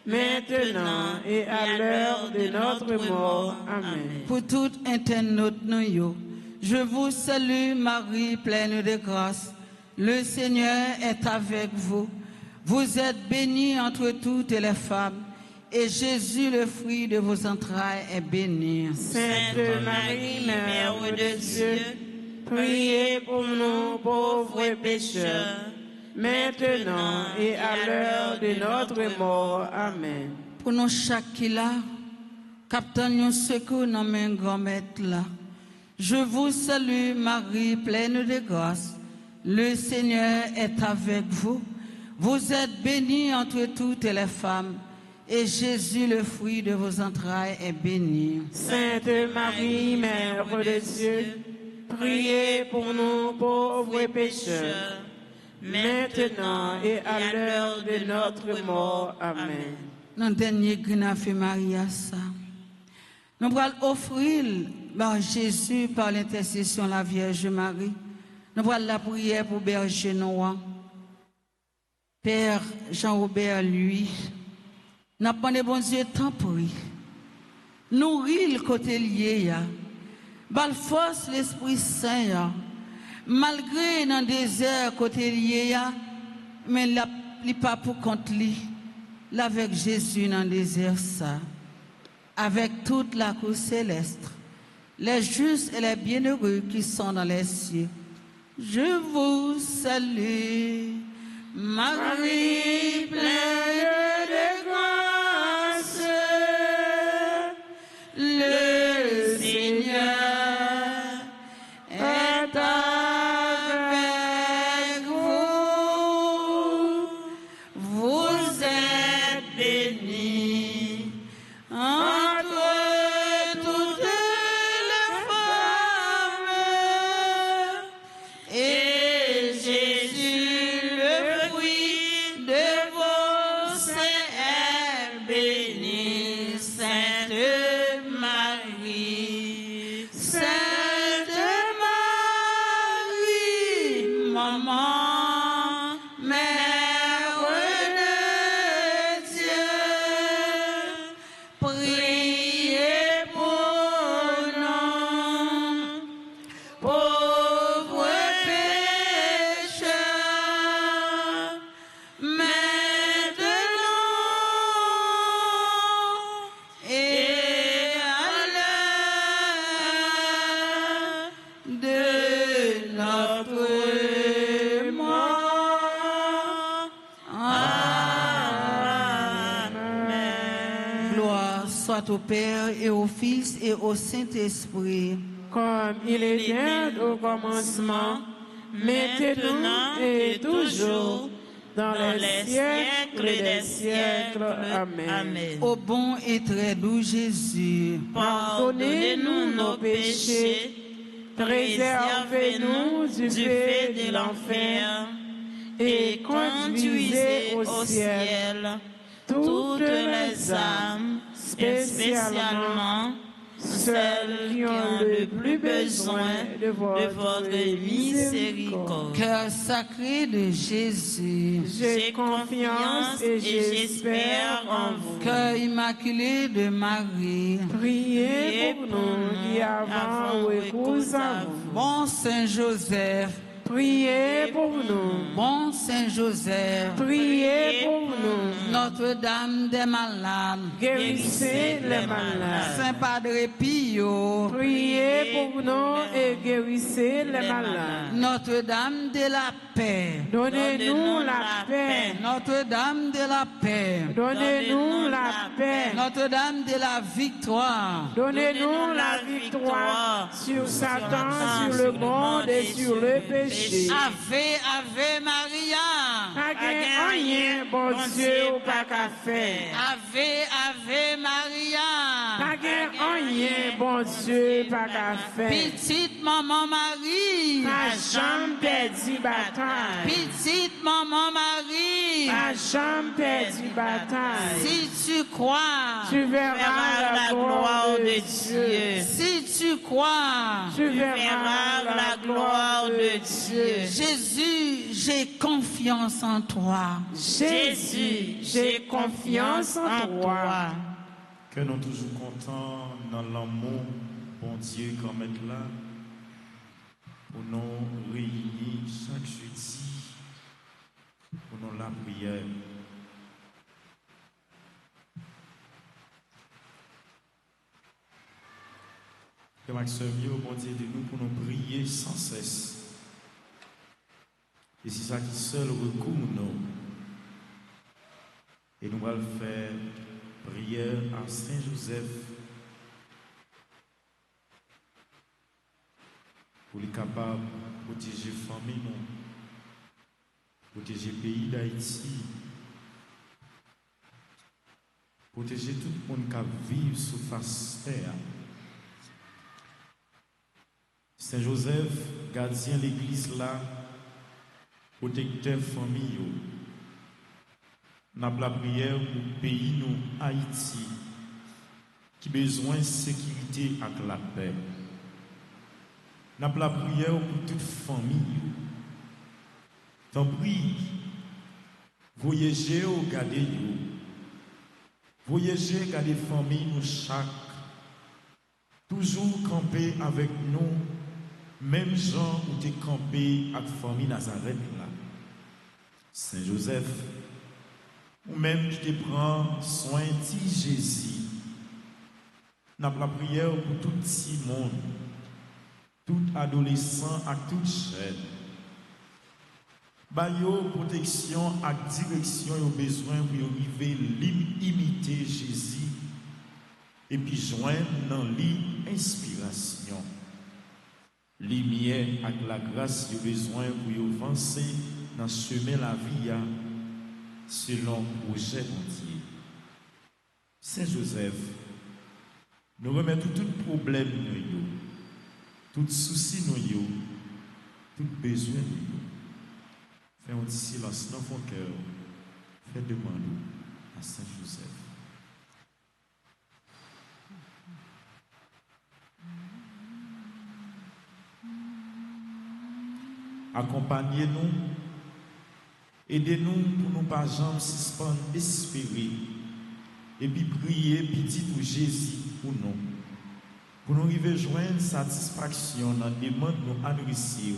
Speaker 3: maintenant et à l'heure de notre mort. Amen.
Speaker 1: Pour tout internaute nous, je vous salue Marie, pleine de grâce. Le Seigneur est avec vous. Vous êtes bénie entre toutes les femmes, et Jésus, le fruit de vos entrailles, est béni.
Speaker 3: Sainte Marie, Mère de Dieu, priez pour nous pauvres pécheurs, maintenant et à l'heure de notre mort. Amen.
Speaker 1: Pour nous chaque qui là, captant nous secours dans mes grand-mère là, je vous salue Marie, pleine de grâce. Le Seigneur est avec vous. Vous êtes bénie entre toutes les femmes, et Jésus, le fruit de vos entrailles, est béni.
Speaker 3: Sainte Marie, Mère de Dieu, priez pour nous pauvres pécheurs, maintenant et à l'heure de notre mort. Amen.
Speaker 1: Dans le dernier Grinafe Maria, ça, nous allons offrir par Jésus, par l'intercession de la Vierge Marie, nous allons la prière pour berger Noah, Père Jean-Robert, lui. N'a pas de bon Dieu, tant pris. Nourrir le côté lié, ya. Bal force l'Esprit Saint, ya. Malgré dans le désert côté lié, ya, mais il pas pour compte li. Avec Jésus dans le désert, ça. Avec toute la cour céleste. les justes et les bienheureux qui sont dans les cieux. Je vous salue, Marie, pleine de grâce, le Seigneur est avec vous. Vous êtes bénie entre toutes les femmes, et Jésus, le fruit de vos seins, est béni. Sainte Marie, Sainte Marie, maman, mère de Dieu, priez pour nous, pauvres pécheurs, maintenant et à l'heure de notre mort. Amen. Gloire soit au Père et au Fils et au Saint-Esprit.
Speaker 3: Comme il était au commencement, maintenant et toujours, dans les siècles des siècles. Amen.
Speaker 1: Ô bon et très doux Jésus,
Speaker 3: Pardonnez-nous nos péchés, préservez-nous du feu de l'enfer, et conduisez au ciel toutes les âmes, spécialement celles qui ont le plus besoin de votre miséricorde.
Speaker 1: cœur sacré de Jésus,
Speaker 3: J'ai confiance et j'espère en vous.
Speaker 1: cœur immaculé de Marie,
Speaker 3: Priez pour nous qui avons recours à vous.
Speaker 1: bon Saint Joseph,
Speaker 3: Priez pour nous.
Speaker 1: bon Saint Joseph,
Speaker 3: Priez pour nous.
Speaker 1: Notre-Dame des malades,
Speaker 3: Guérissez les malades.
Speaker 1: Saint Padre Pio,
Speaker 3: Priez pour nous et guérissez les malades.
Speaker 1: Notre-Dame de la paix,
Speaker 3: Donnez-nous la paix.
Speaker 1: Notre-Dame de la paix,
Speaker 3: Donnez-nous la paix.
Speaker 1: Notre-Dame de la victoire,
Speaker 3: Donnez-nous la victoire sur Satan, sur le monde et sur le péché.
Speaker 1: Ave, Ave Maria,
Speaker 3: Pas gain rien, bon Dieu, ou pas qu'à faire.
Speaker 1: Ave, Ave Maria,
Speaker 3: Pas gain rien, bon Dieu, pas qu'à faire.
Speaker 1: petite maman Marie,
Speaker 3: Pas jamais perdu bataille.
Speaker 1: petite maman Marie,
Speaker 3: Pas jamais perdu bataille.
Speaker 1: si tu crois,
Speaker 3: Tu verras la gloire de Dieu.
Speaker 1: si tu crois,
Speaker 3: Tu verras la gloire de Dieu.
Speaker 1: Jésus, j'ai confiance en toi.
Speaker 3: Jésus, j'ai confiance en toi.
Speaker 2: Que nous toujours contents dans l'amour, bon Dieu, comme être là, pour nous réunir chaque jeudi, pour nous la prière. Que Maxime, bon Dieu, de nous pour nous prier sans cesse. Et c'est ça qui seul recours nous. Et nous allons faire prière à Saint Joseph pour être capable de protéger la famille, protéger le pays d'Haïti, protéger tout le monde qui vit sur face terre. Saint Joseph, gardien de l'église là, protecteur famille. Nous avons la prière pour le pays, nous, Haïti, qui a besoin de sécurité et de la paix. Nous avons la prière pour toute famille. Tant pis, voyagez, regardez, voyagez, regardez famille, nous chaque, toujours camper avec nous, même gens où tu campé avec la famille Nazareth là. Saint Joseph, ou même qui te prend soin de Jésus, Nous avons la prière pour tout petit monde, tout adolescent et tout jeune. Bayo protection et direction au besoin pour arriver à imiter Jésus et puis joindre dans l'inspiration. Lumière avec la grâce au besoin pour avancer dans le chemin de la vie selon le projet entier. Saint Joseph, nous remettons tout problème, tout souci, tout besoin. Fais un silence dans ton cœur. Fais demande à Saint Joseph. Accompagnez-nous, aidez-nous pour nous pas jamais suspendre, espérer, et puis prier petit pour Jésus pour nous. Pour nous arriver à joindre satisfaction dans la demande nous adresser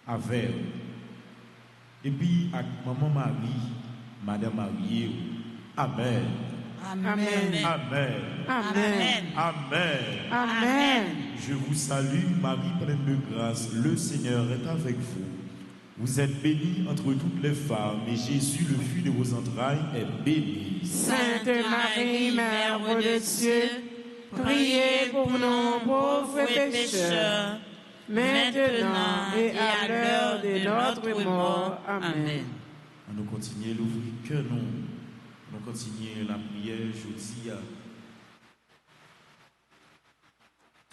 Speaker 2: avec. Et puis avec maman Marie, Madame Marie. Amen.
Speaker 3: Amen.
Speaker 2: Amen.
Speaker 3: Amen.
Speaker 2: Amen.
Speaker 3: Amen.
Speaker 2: Je vous salue, Marie pleine de grâce, le Seigneur est avec vous. Vous êtes bénie entre toutes les femmes, et Jésus, le fruit de vos entrailles, est béni.
Speaker 3: Sainte Marie, Mère de Dieu, priez pour nous pauvres pécheurs, maintenant et à l'heure de notre mort. Amen.
Speaker 2: Nous continuons l'ouvrir que nous continuons la prière jeudi.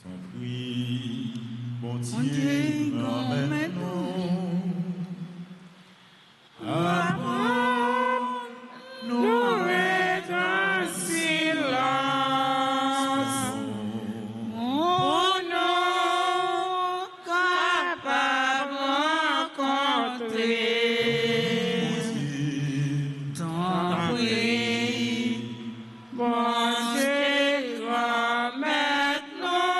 Speaker 2: Ton prix, mon Dieu, emmène-nous.
Speaker 3: Nous être en silence pour nous capables de rencontrer ton prix, bon Dieu, grand maintenant.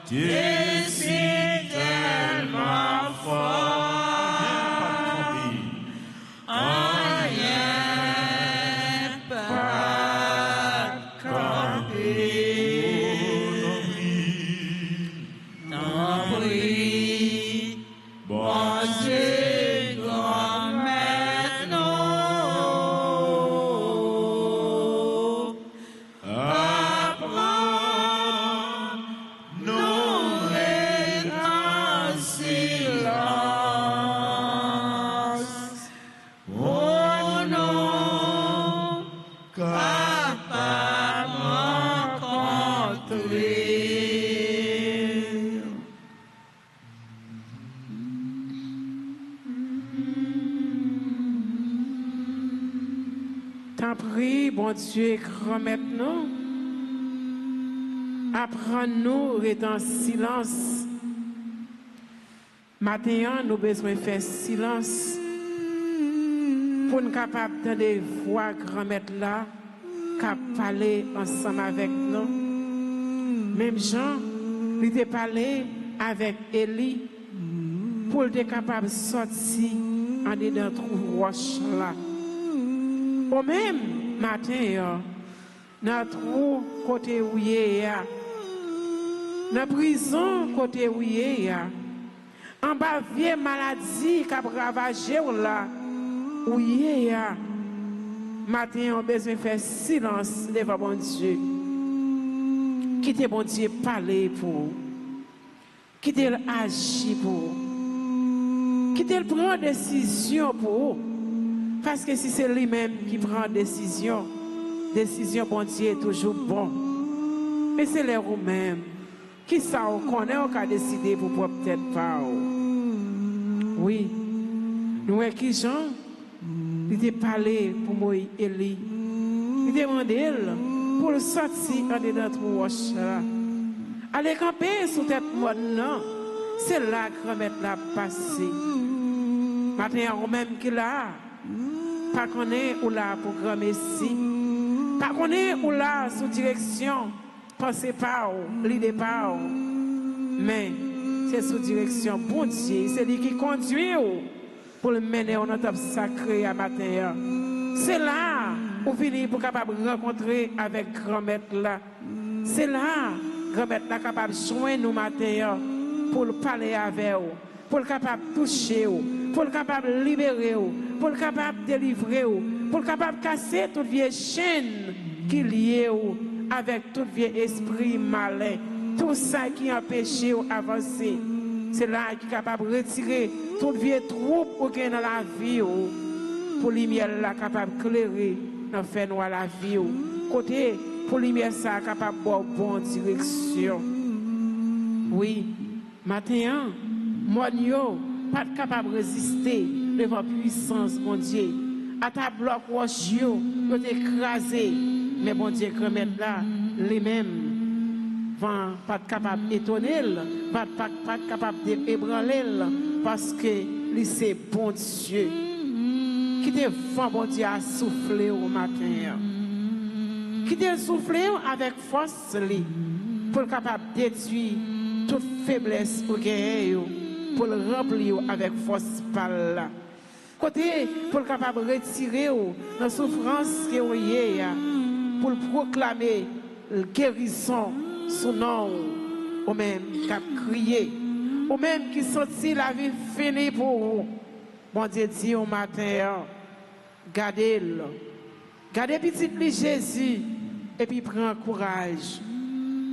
Speaker 2: Dieu,
Speaker 3: prie, bon Dieu, grand-mère nous, apprends-nous d'être en silence. Maintenant, nous avons besoin de faire silence pour nous capables d'entendre voix grand-mère là, qui parler ensemble avec nous. Même Jean, il était parlé avec Élie pour être capable de sortir en dedans trou roche là. Au même matin, notre trou côté où il est, dans la prison côté où il est, en bas vieille maladie qui a ravagé là, où il est, matin, on a besoin de faire silence devant mon Dieu. Quittez mon Dieu parler pour vous. Quittez agir pour vous. Quittez prendre décision pour vous. Parce que si c'est lui-même qui prend décision, bon Dieu est toujours bon. Mais c'est les vous-même qui ça on connaît, on a décidé pour peut-être pas. Oui, nous qui Jean, il était parlé pour moi Élie. Il demandait pour le sortir en dedans de roche là. Allez camper sous tête moi non. C'est là que grand-mère l'a passé. Maintenant on même qui là. Pas connaît ou là pour grand messie. Pas connaît ou là sous direction. Pensez pas l'idée pas. Mais c'est sous direction bon Dieu, c'est lui qui conduit pour le mener en étape sacrée à matin. C'est là où venir pour capable rencontrer avec grand-mère là. C'est là grand-mère là capable de joindre nous matin pour parler avec vous, pour capable toucher vous, pour capable libérer vous, pour capable délivrer vous, pour capable casser toute vieille chaîne qui lie vous avec tout vieux esprit malin, tout ça qui empêche vous d'avancer. C'est là qui est capable de retirer toute vieille troupe dans la vie pour lumière là capable de clairer dans faire noir la vie côté pour lumière ça capable de bonne direction. Oui, matin moi pas capable de résister devant la puissance mon Dieu. À ta bloc roche yo écrasé, mais bon Dieu quand même là lui-même va pas capable d'étonner, pas capable d'ébranler parce que lui c'est bon Dieu qui te vent bon Dieu à souffler au matin, qui te souffler avec force pour capable détruire toute faiblesse ou guerre pour le remplir avec force par là. Côté pour capable retirer la souffrance que vous avez pour proclamer la guérison son nom au même qui a crié au même qui sentit la vie finie pour vous. Bon Dieu dit au matin gardez-le, gardez petit Jésus et puis prends courage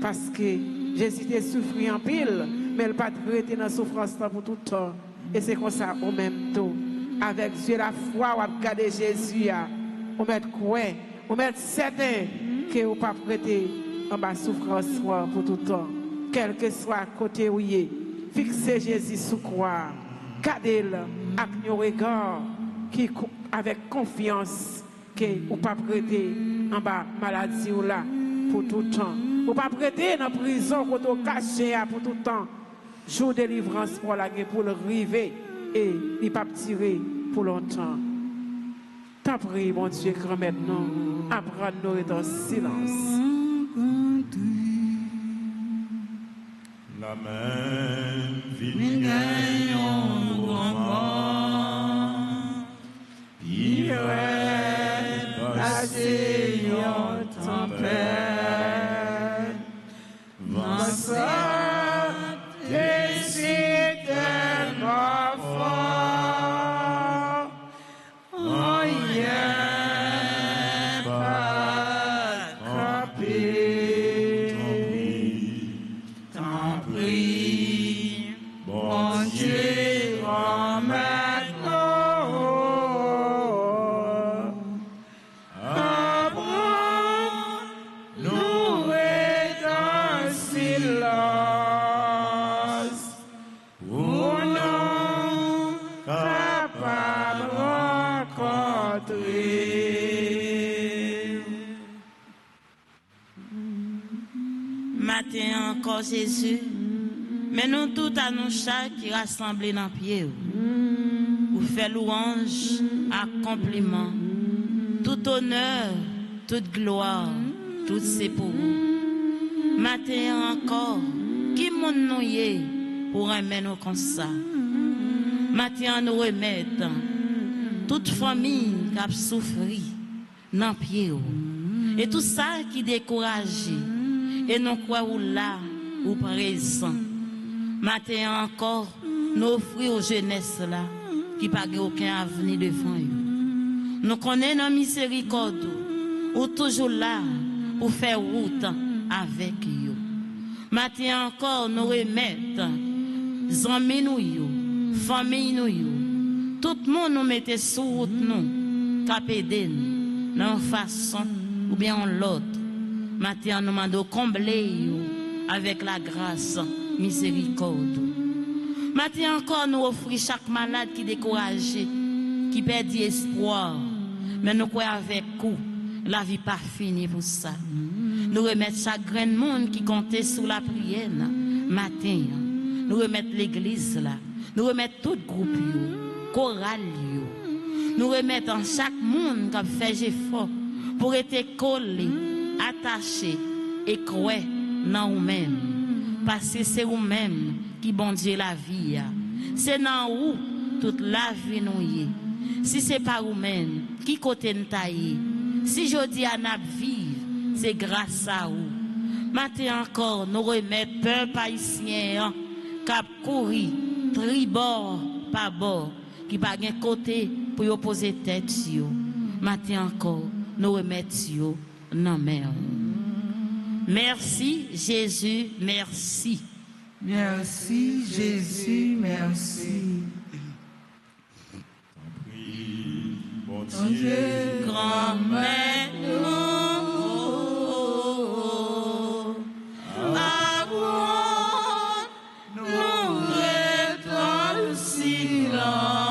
Speaker 3: parce que Jésus a souffert en pile mais il n'a pas traité dans la souffrance pour tout le temps et c'est comme ça au même temps. Avec Dieu la foi, on va garder Jésus, on va mettre quoi, on va mettre certain que vous ne pas prêter en bas souffrance pour tout le temps. Quel que soit côté où il est, fixez Jésus sous croix, gardez-le avec un regard qui avec confiance que vous ne pas prêter en bas maladie ou là pour tout le temps. Vous ne pas prêter dans la prison pour vous cacher pour tout le temps. Jour de délivrance pour la guerre, pour le river. Et il ne pas tirer pour longtemps. T'as pris, mon Dieu, grand maintenant, apprends-nous dans le silence.
Speaker 2: La main vient en grand pire passé en tempête, Vincent décide tellement fort, on y est pas camper. Tant pis, bon Dieu, en maintenant, apprends-nous et dans silence.
Speaker 4: encore Jésus. Mais nous tous à nous chaque qui rassemblés dans le pied. Pour faire louange, accomplissement. Tout honneur, toute gloire, tout c'est pour vous. Matin encore, qui m'ont noué pour aimer nous comme ça. Matin nous remettre toute famille qui a souffert dans le pied. Et tout ça qui décourage. Et nous croyons là, ou présent. Matin encore, nous offrir aux jeunesses là, qui n'ont aucun avenir devant eux. Nous connaissons la miséricorde, ou toujours là, pour faire route avec eux. Matin encore, nous remettons, amis nous, famille nous, tout le monde nous mette sur route nous, capédé nous, dans façon ou bien en l'autre. Matin, nous demandons combler avec la grâce, miséricorde. Matin encore, nous offrons chaque malade qui est découragé, qui perd espoir. Mais nous croyons avec vous, la vie pas finie pour ça. Nous remettons chaque grain de monde qui comptait sur la prière. Matin, nous remettons l'église là. Nous remettons tout groupe, chorale. Nous remettons chaque monde qui a fait effort pour être collé, attaché et croire dans vous-même. Parce que c'est vous-même qui bon Dieu la vie. C'est dans vous toute la vie nous y. Si c'est pas vous-même qui côté nous taille. Si je dis à nous vivre, c'est grâce à vous. Maintenant encore, nous remettons peuple haïtien qui a couru, tribord par bord, qui n'a pas côté pour opposer tête sur. Maintenant encore, nous remettons dans mer. Merci Jésus, merci.
Speaker 1: Merci Jésus, merci.
Speaker 2: Oui, bon
Speaker 1: Dieu,
Speaker 2: Dieu,
Speaker 4: Grand-mère, nous restons silence.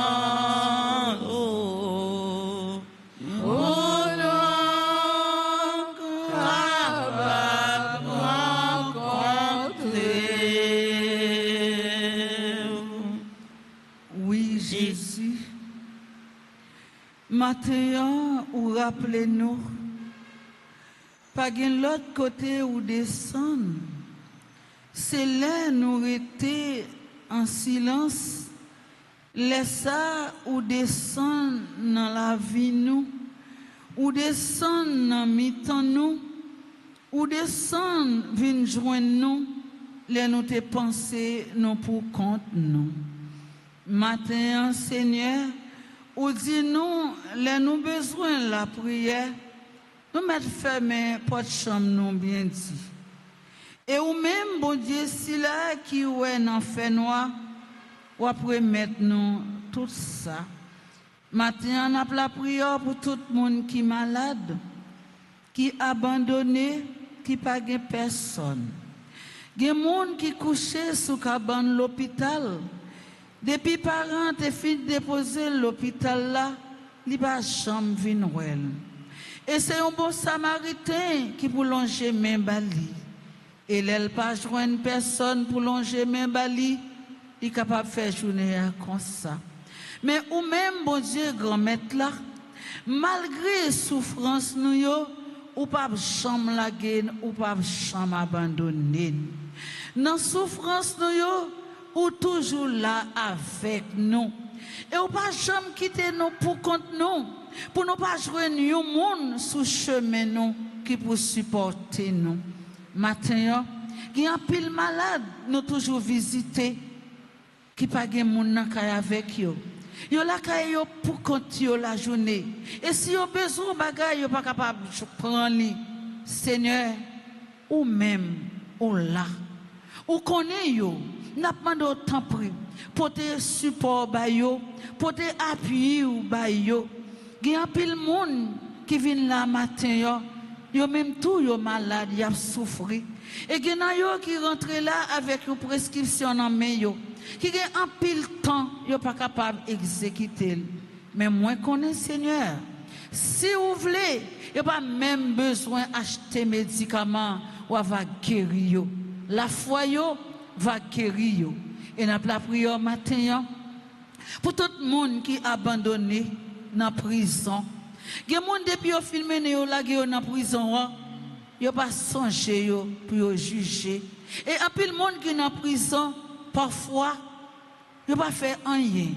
Speaker 1: Oui, Jésus. Matin, ou rappelez-nous, pas de l'autre côté où descendre. C'est là nous étions en silence. Laisse ça ou descendre dans la vie nous, ou descendre dans mi-temps nous, ou descendre venir joindre nous, les nous te penser nous pour compte nous. Matin, Seigneur, ou dis-nous, les nous besoin de la prière, nous mettre fermé porte chambre nous bien dit. Et ou même, bon Dieu, si là qui est dans fait noir, ou après mettre nous tout ça. Matin, on a la prière pour tout le monde qui est malade, qui est abandonné, qui n'a pas de personne. Il y a des gens qui couchent sous cabane l'hôpital. Depuis parents te fin déposer l'hôpital là, il pas chambre vinouel. Et c'est un bon samaritain qui pour longer main bali. Et elle pas joindre personne pour longer main bali, il capable de faire journée comme ça. Mais ou même bon Dieu grand-maître là, malgré souffrance nous yo, ou pas chambre la gaine, ou pas chambre abandonner. Dans souffrance nous yo, ou toujours là avec nous. Et ou pas jamais quitter nous pour compte nous, pour ne pas joindre un monde sous chemin nous qui pour supporter nous. Matin, il y a un pile malade, nous toujours visiter, qui pas de monde avec eux. Yo la kay yo pour compte yo la journée. Et si yo besoin bagay yo pas capable de prendre li. Seigneur, ou même ou là. Ou connaît yo, n'a pas de temps pris pour te support ba yo, pour te appuyer ou ba yo. Il y a pile monde qui vient là matin yo même tout yo malade, y a souffrir. Et il y a yo qui rentre là avec une prescription en main yo. Qui a un pile temps, yo pas capable d'exécuter. Mais moi connais Seigneur. Si vous voulez, il n'y a pas même besoin d'acheter médicaments ou avoir guérir. La foi yo va guérir yo. Et n'a la prière matin pour tout le monde qui est abandonné dans la prison. Il y a des gens depuis qu'ils filmé dans la prison, ils n'ont pas songé pour juger. Et un peu de monde qui est dans la prison, parfois, ils n'ont pas fait rien.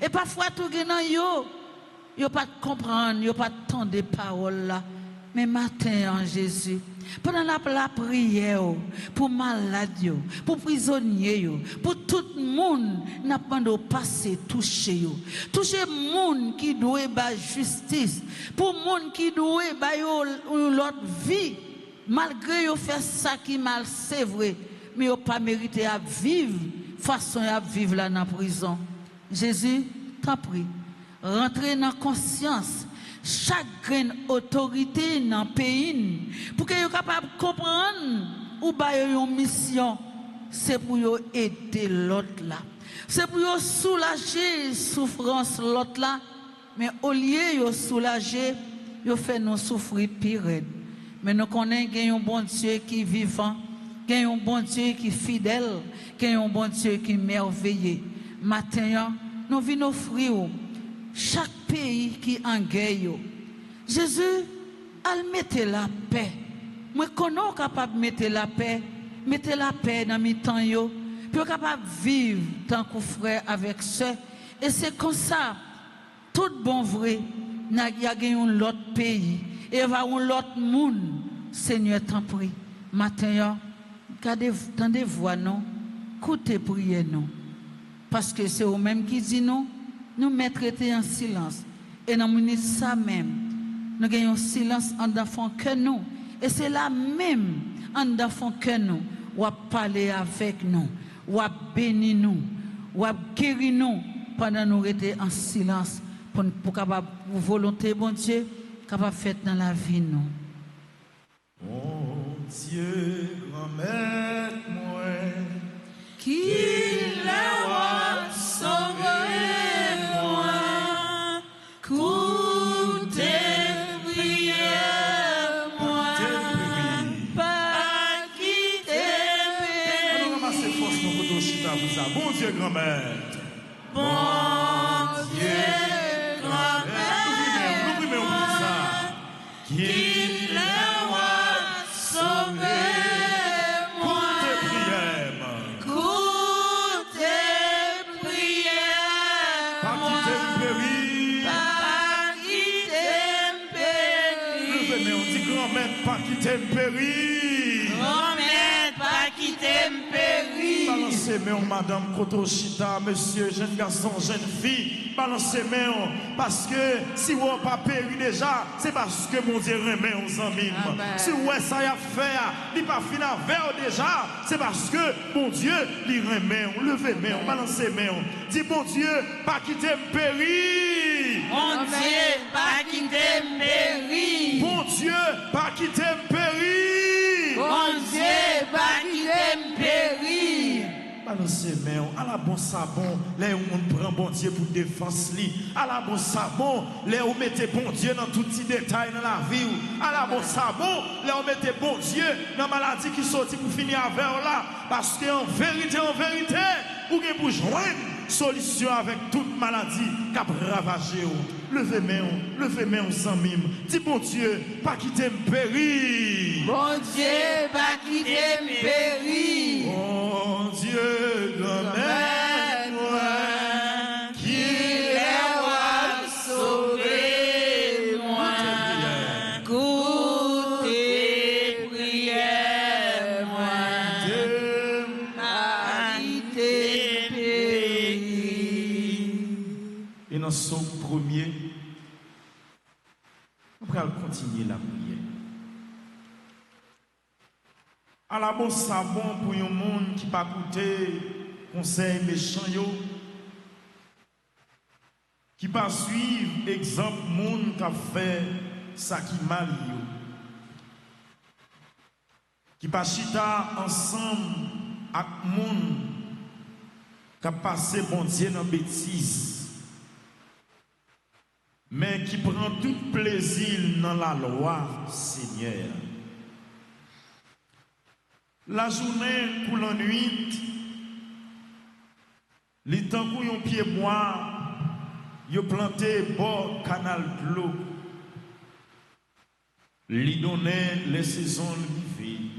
Speaker 1: Et parfois, tout le monde, ils n'ont pas comprendre, ils n'ont pas tant de paroles là. Mais matin en Jésus, pendant la prière, pour malades, pour prisonniers, pour tout le monde, n'a pas de passer, toucher. Toucher le monde qui doit avoir justice, pour le monde qui doit avoir l'autre vie, malgré qu'ils fait ça qui mal, c'est vrai, mais ils n'ont pas mérité à vivre, façon à vivre là dans la prison. Jésus, t'en prie, rentrez dans la conscience. Chaque grande autorité dans le pays, pour qu'ils soient capables de comprendre ou une mission, c'est pour aider l'autre là. C'est pour soulager la souffrance l'autre là. Mais au lieu de soulager, ils font nous souffrir pire. Mais nous connaissons qu'il y a un bon Dieu qui est vivant, qu'il y a un bon Dieu qui est fidèle, qu'il y a un bon Dieu qui est merveilleux. Maintenant, nous venons offrir chaque pays qui en guerre. Jésus a mis la paix. Moi, connais capable de mettre la paix dans mes temps, puis capable de vivre tant que frère avec sœur. Et c'est comme ça, tout bon vrai, il y a un autre pays, et il va un autre monde. Seigneur, t'en prie. Matin, tendez voix, non? Écoutez, priez, non? Parce que c'est eux-mêmes qui disent non. Nous mettre en silence. Et dans minute ça même, nous gagnons silence en d'enfant que nous. Et c'est là même en d'enfant que nous, ou à parler avec nous, ou à bénir nous, ou à guérir nous pendant nous rester en silence pour capable volonté bon Dieu capable faire dans la vie nous.
Speaker 2: Mon Dieu, grand-mère, moi,
Speaker 1: qui l'a sauvé.
Speaker 2: Bon Dieu, grand-mère.
Speaker 1: Bon Dieu, grand-mère.
Speaker 2: Ouvrimez ça.
Speaker 1: Qui l'a sauvé, moi. Coute prière.
Speaker 2: Pas quitter périr.
Speaker 1: Pas quitter périr.
Speaker 2: Levez-moi, on dit grand-mère, pas quitter périr.
Speaker 1: Grand-mère, pas quitter périr.
Speaker 2: Balancez-moi, madame Kotoshita, monsieur, jeune garçon, jeune fille. Balancez-moi, parce que si vous n'avez pas péri déjà, c'est parce que mon Dieu remet aux amis. Si vous avez ça à faire, il n'est pas fini avec déjà, c'est parce que mon Dieu lui remet. Levez-moi, balancez-moi. Dis, mon Dieu, pas quitter périr.
Speaker 1: Mon Dieu, pas quitter périr.
Speaker 2: Mon Dieu, pas quitter périr.
Speaker 1: Mon Dieu, pas quitter périr.
Speaker 2: Balancez-moi, à la bon sabon, là où on prend bon Dieu pour défense, à la bon sabon, là où on mettez bon Dieu dans tout petit détail dans la vie, à la bon sabon, là où on mettez bon Dieu dans la maladie qui sortit pour finir avec là, parce qu'en vérité, vous avez pour joindre solution avec toute maladie qui a ravagé. Levez-moi sans mime. Dis bon Dieu, pas quitter me périr.
Speaker 1: Bon Dieu, pas quitter me périr.
Speaker 2: Bon Dieu, grand-mère, moi, qui
Speaker 1: l'a sauvé, moi. Coûtez prière, moi. Pas quitter périr.
Speaker 2: Et dans son premier, on va continuer la prière. À la bon savon pour un monde qui pas écouter conseil méchant qui pas suivre exemple monde qui a fait ça qui mal qui pas chita ensemble avec monde qui a passé bon Dieu dans bêtise mais qui prend tout plaisir dans la loi Seigneur. La journée pour la nuit, les temps où yon pied bois, yon planté bord canal de l'eau. Li donné les saisons de vie.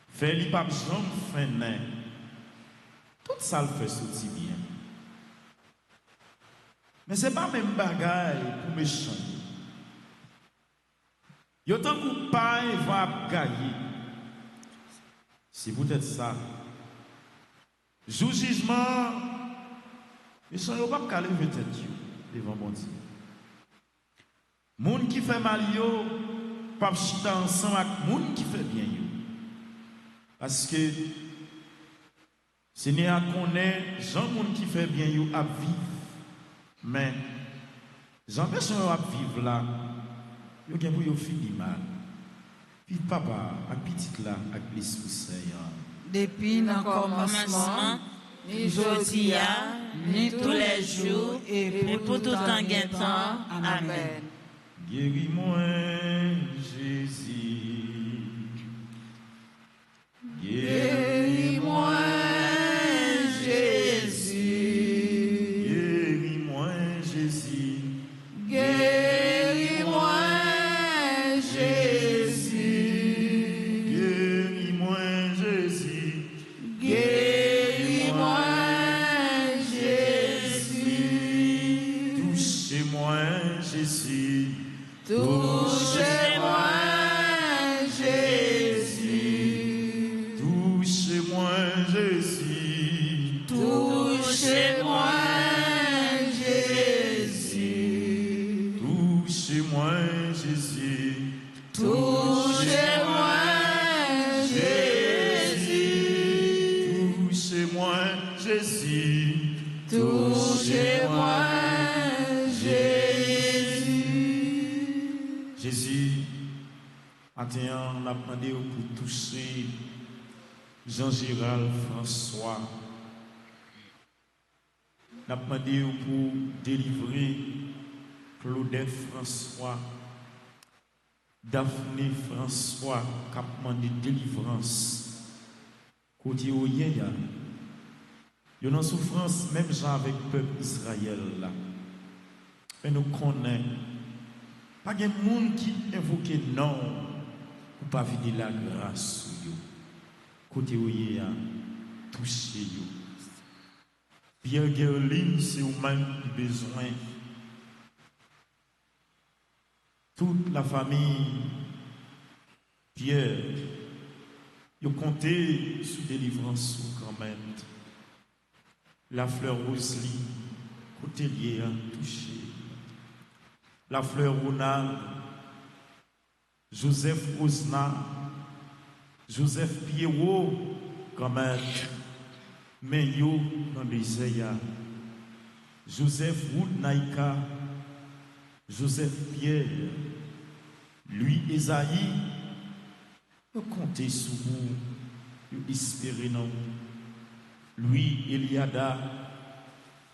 Speaker 2: Fait li pas jambe fin nain. Tout ça le fait sortir bien. Mais c'est pas même bagaille pour méchant. Yo tant que pas va gagner. C'est peut-être ça. Jour jugement, méchant yo pas caler tête devant bon Dieu. Moun qui fait mal yo, pas chita ensemble avec moun qui fait bien yo. Parce que Seigneur connaît Jean moun qui fait bien yo à vivre. Mais Jean personne à vivre là, yo gen pour yo fini mal. Puis papa, ak petite là, ak l'esprit saint.
Speaker 1: Depuis le commencement, ni jodi ni tous les jours, et pour tout en temps. Amen.
Speaker 2: Guéris-moi, Jésus.
Speaker 1: Guéris-moi, Jésus.
Speaker 2: Guéris-moi, Jésus.
Speaker 1: Guéris-moi, Jésus.
Speaker 2: Guéris-moi, Jésus.
Speaker 1: Guéris-moi, Jésus.
Speaker 2: Touchez-moi, Jésus.
Speaker 1: Touchez-moi, Jésus.
Speaker 2: Touchez-moi, Jésus.
Speaker 1: Touchez-moi, Jésus.
Speaker 2: Touchez-moi, Jésus.
Speaker 1: Touchez-moi, Jésus.
Speaker 2: Touchez-moi, Jésus.
Speaker 1: Touchez-moi, Jésus.
Speaker 2: Jésus, maintenant, on a demandé pour toucher Jean-Gérald François. On a demandé pour délivrer Claudette François, Daphné François, qui a demandé délivrance. Côté où il y a, une souffrance, même gens avec le peuple Israël là. Mais nous connaissons. Pas de monde qui invoque non pour pas vider la grâce sur eux. Côté où il y a touché eux. Pierre Gerlin, c'est au même besoin. Toute la famille Pierre, ils ont compté sur délivrance quand même. La fleur Rosely, côté lié à touché. La fleur Ronald, Joseph Osna, Joseph Pierrot, quand même, Meyo dans les Joseph Wood Naïka, Joseph Pierre, lui Esaïe, vous comptez sur vous, vous espérez non. Lui Eliada,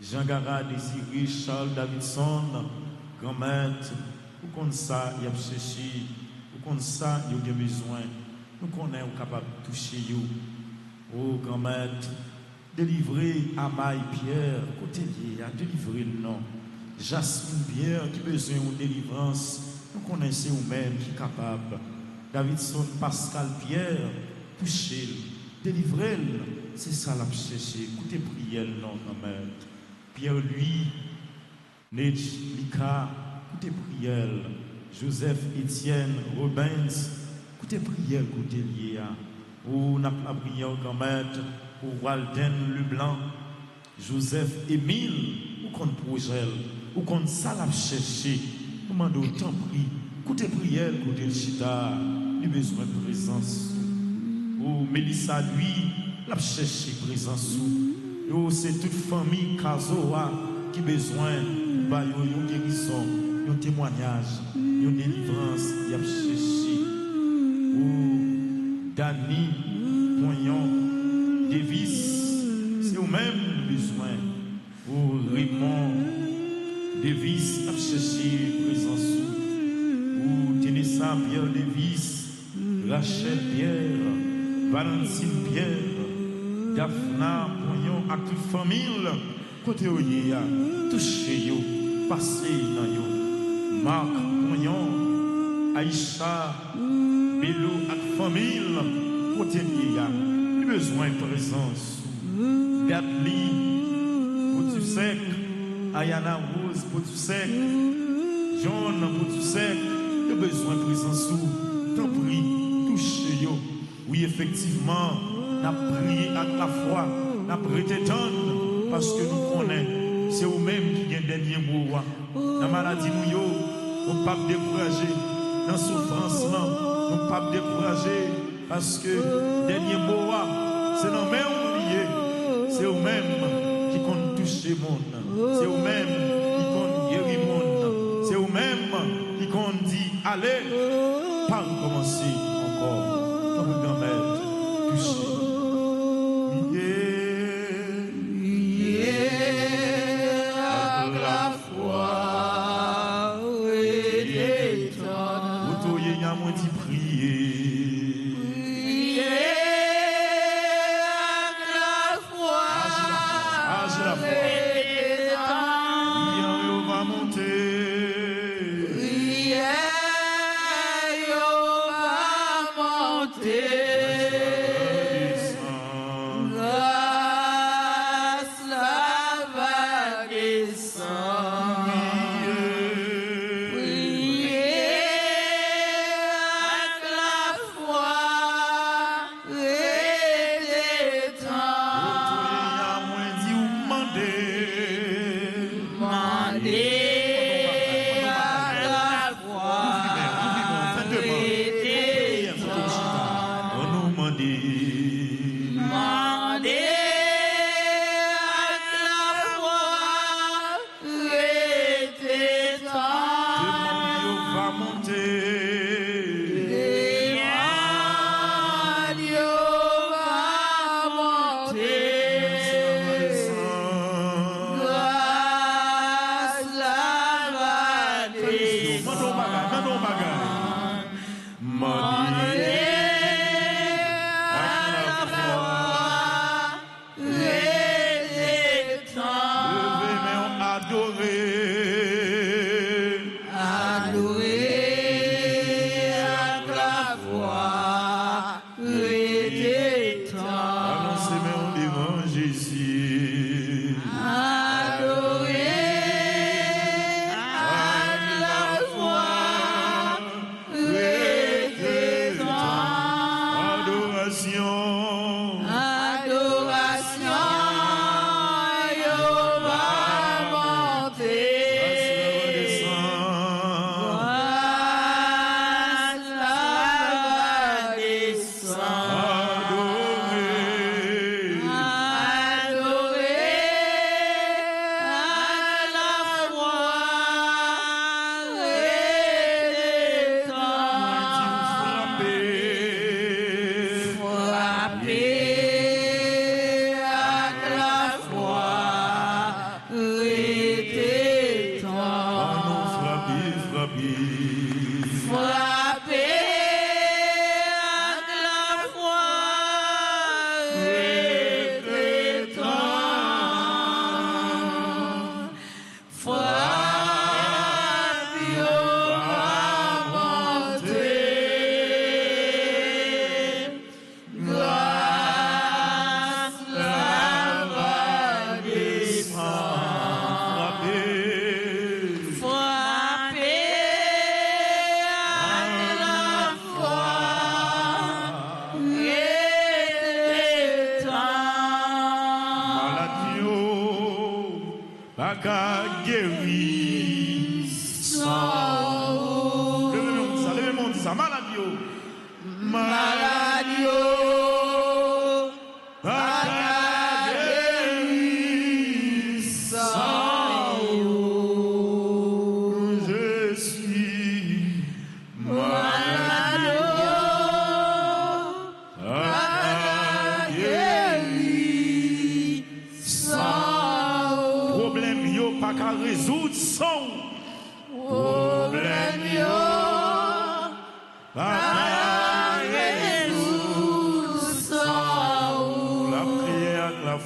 Speaker 2: Jean Gara Désiré, Charles Davidson, grand-maître, vous connaissez ça, il y a cherché, vous connaissez ça, il y a besoin, nous connaissons capable de toucher vous. Oh grand-maître, délivrez Amaï Pierre, côté lié, délivrez le nom. Jasmine Pierre, qui besoin de délivrance, nous connaissons vous-même qui est capable. Davidson Pascal Pierre, touchez-le, délivrez-le, c'est ça la chercher. Écoutez, priez le nom, grand-maître. Pierre, lui, Nedj Mika, écoutez, priez. Joseph Étienne Robins, écoutez, priez, écoutez, lié. Ou n'a pas prié grand-maître. Pour Walden Leblanc, Joseph Émile, ou qu'on projet, ou qu'on ça l'a cherché, nous demandons autant prix, écoutez prière, écoutez le chita, il a besoin de présence. Ou Mélissa, lui, l'a cherché présence. Ou c'est toute famille Kazoa qui a besoin de guérison, de témoignage, de délivrance, il a cherché. Ou Dani Poignon, Davis, c'est au même besoin. Pour Raymond Davis, a cherché présence. Ou Ténessa Pierre Davis, Rachel Pierre, Valentine Pierre, Daphna, Poignon, à toute famille, côté Oye, touché yo, passé dans yo, Marc, Poignon, Aïcha, Bello, à famille, côté Yéya, besoin de présence, Gatli, pour tu sec, Ayana Rose, pour tu sec, John, pour tu sec, il besoin de présence, t'en prie, touché yo. Oui, effectivement, nous avons prié à la fois, nous avons prêté parce que nous connaissons, c'est vous-même qui avez le dernier mot. Dans la maladie, nous ne pouvons pas décourager. Dans la souffrance, nous ne pouvons pas décourager. Parce que le dernier mot, c'est nous-mêmes oubliés. C'est vous-même qui comptent toucher le monde. C'est vous-même qui comptent guérir le monde. C'est vous-même qui comptent dire, allez, pas recommencer encore.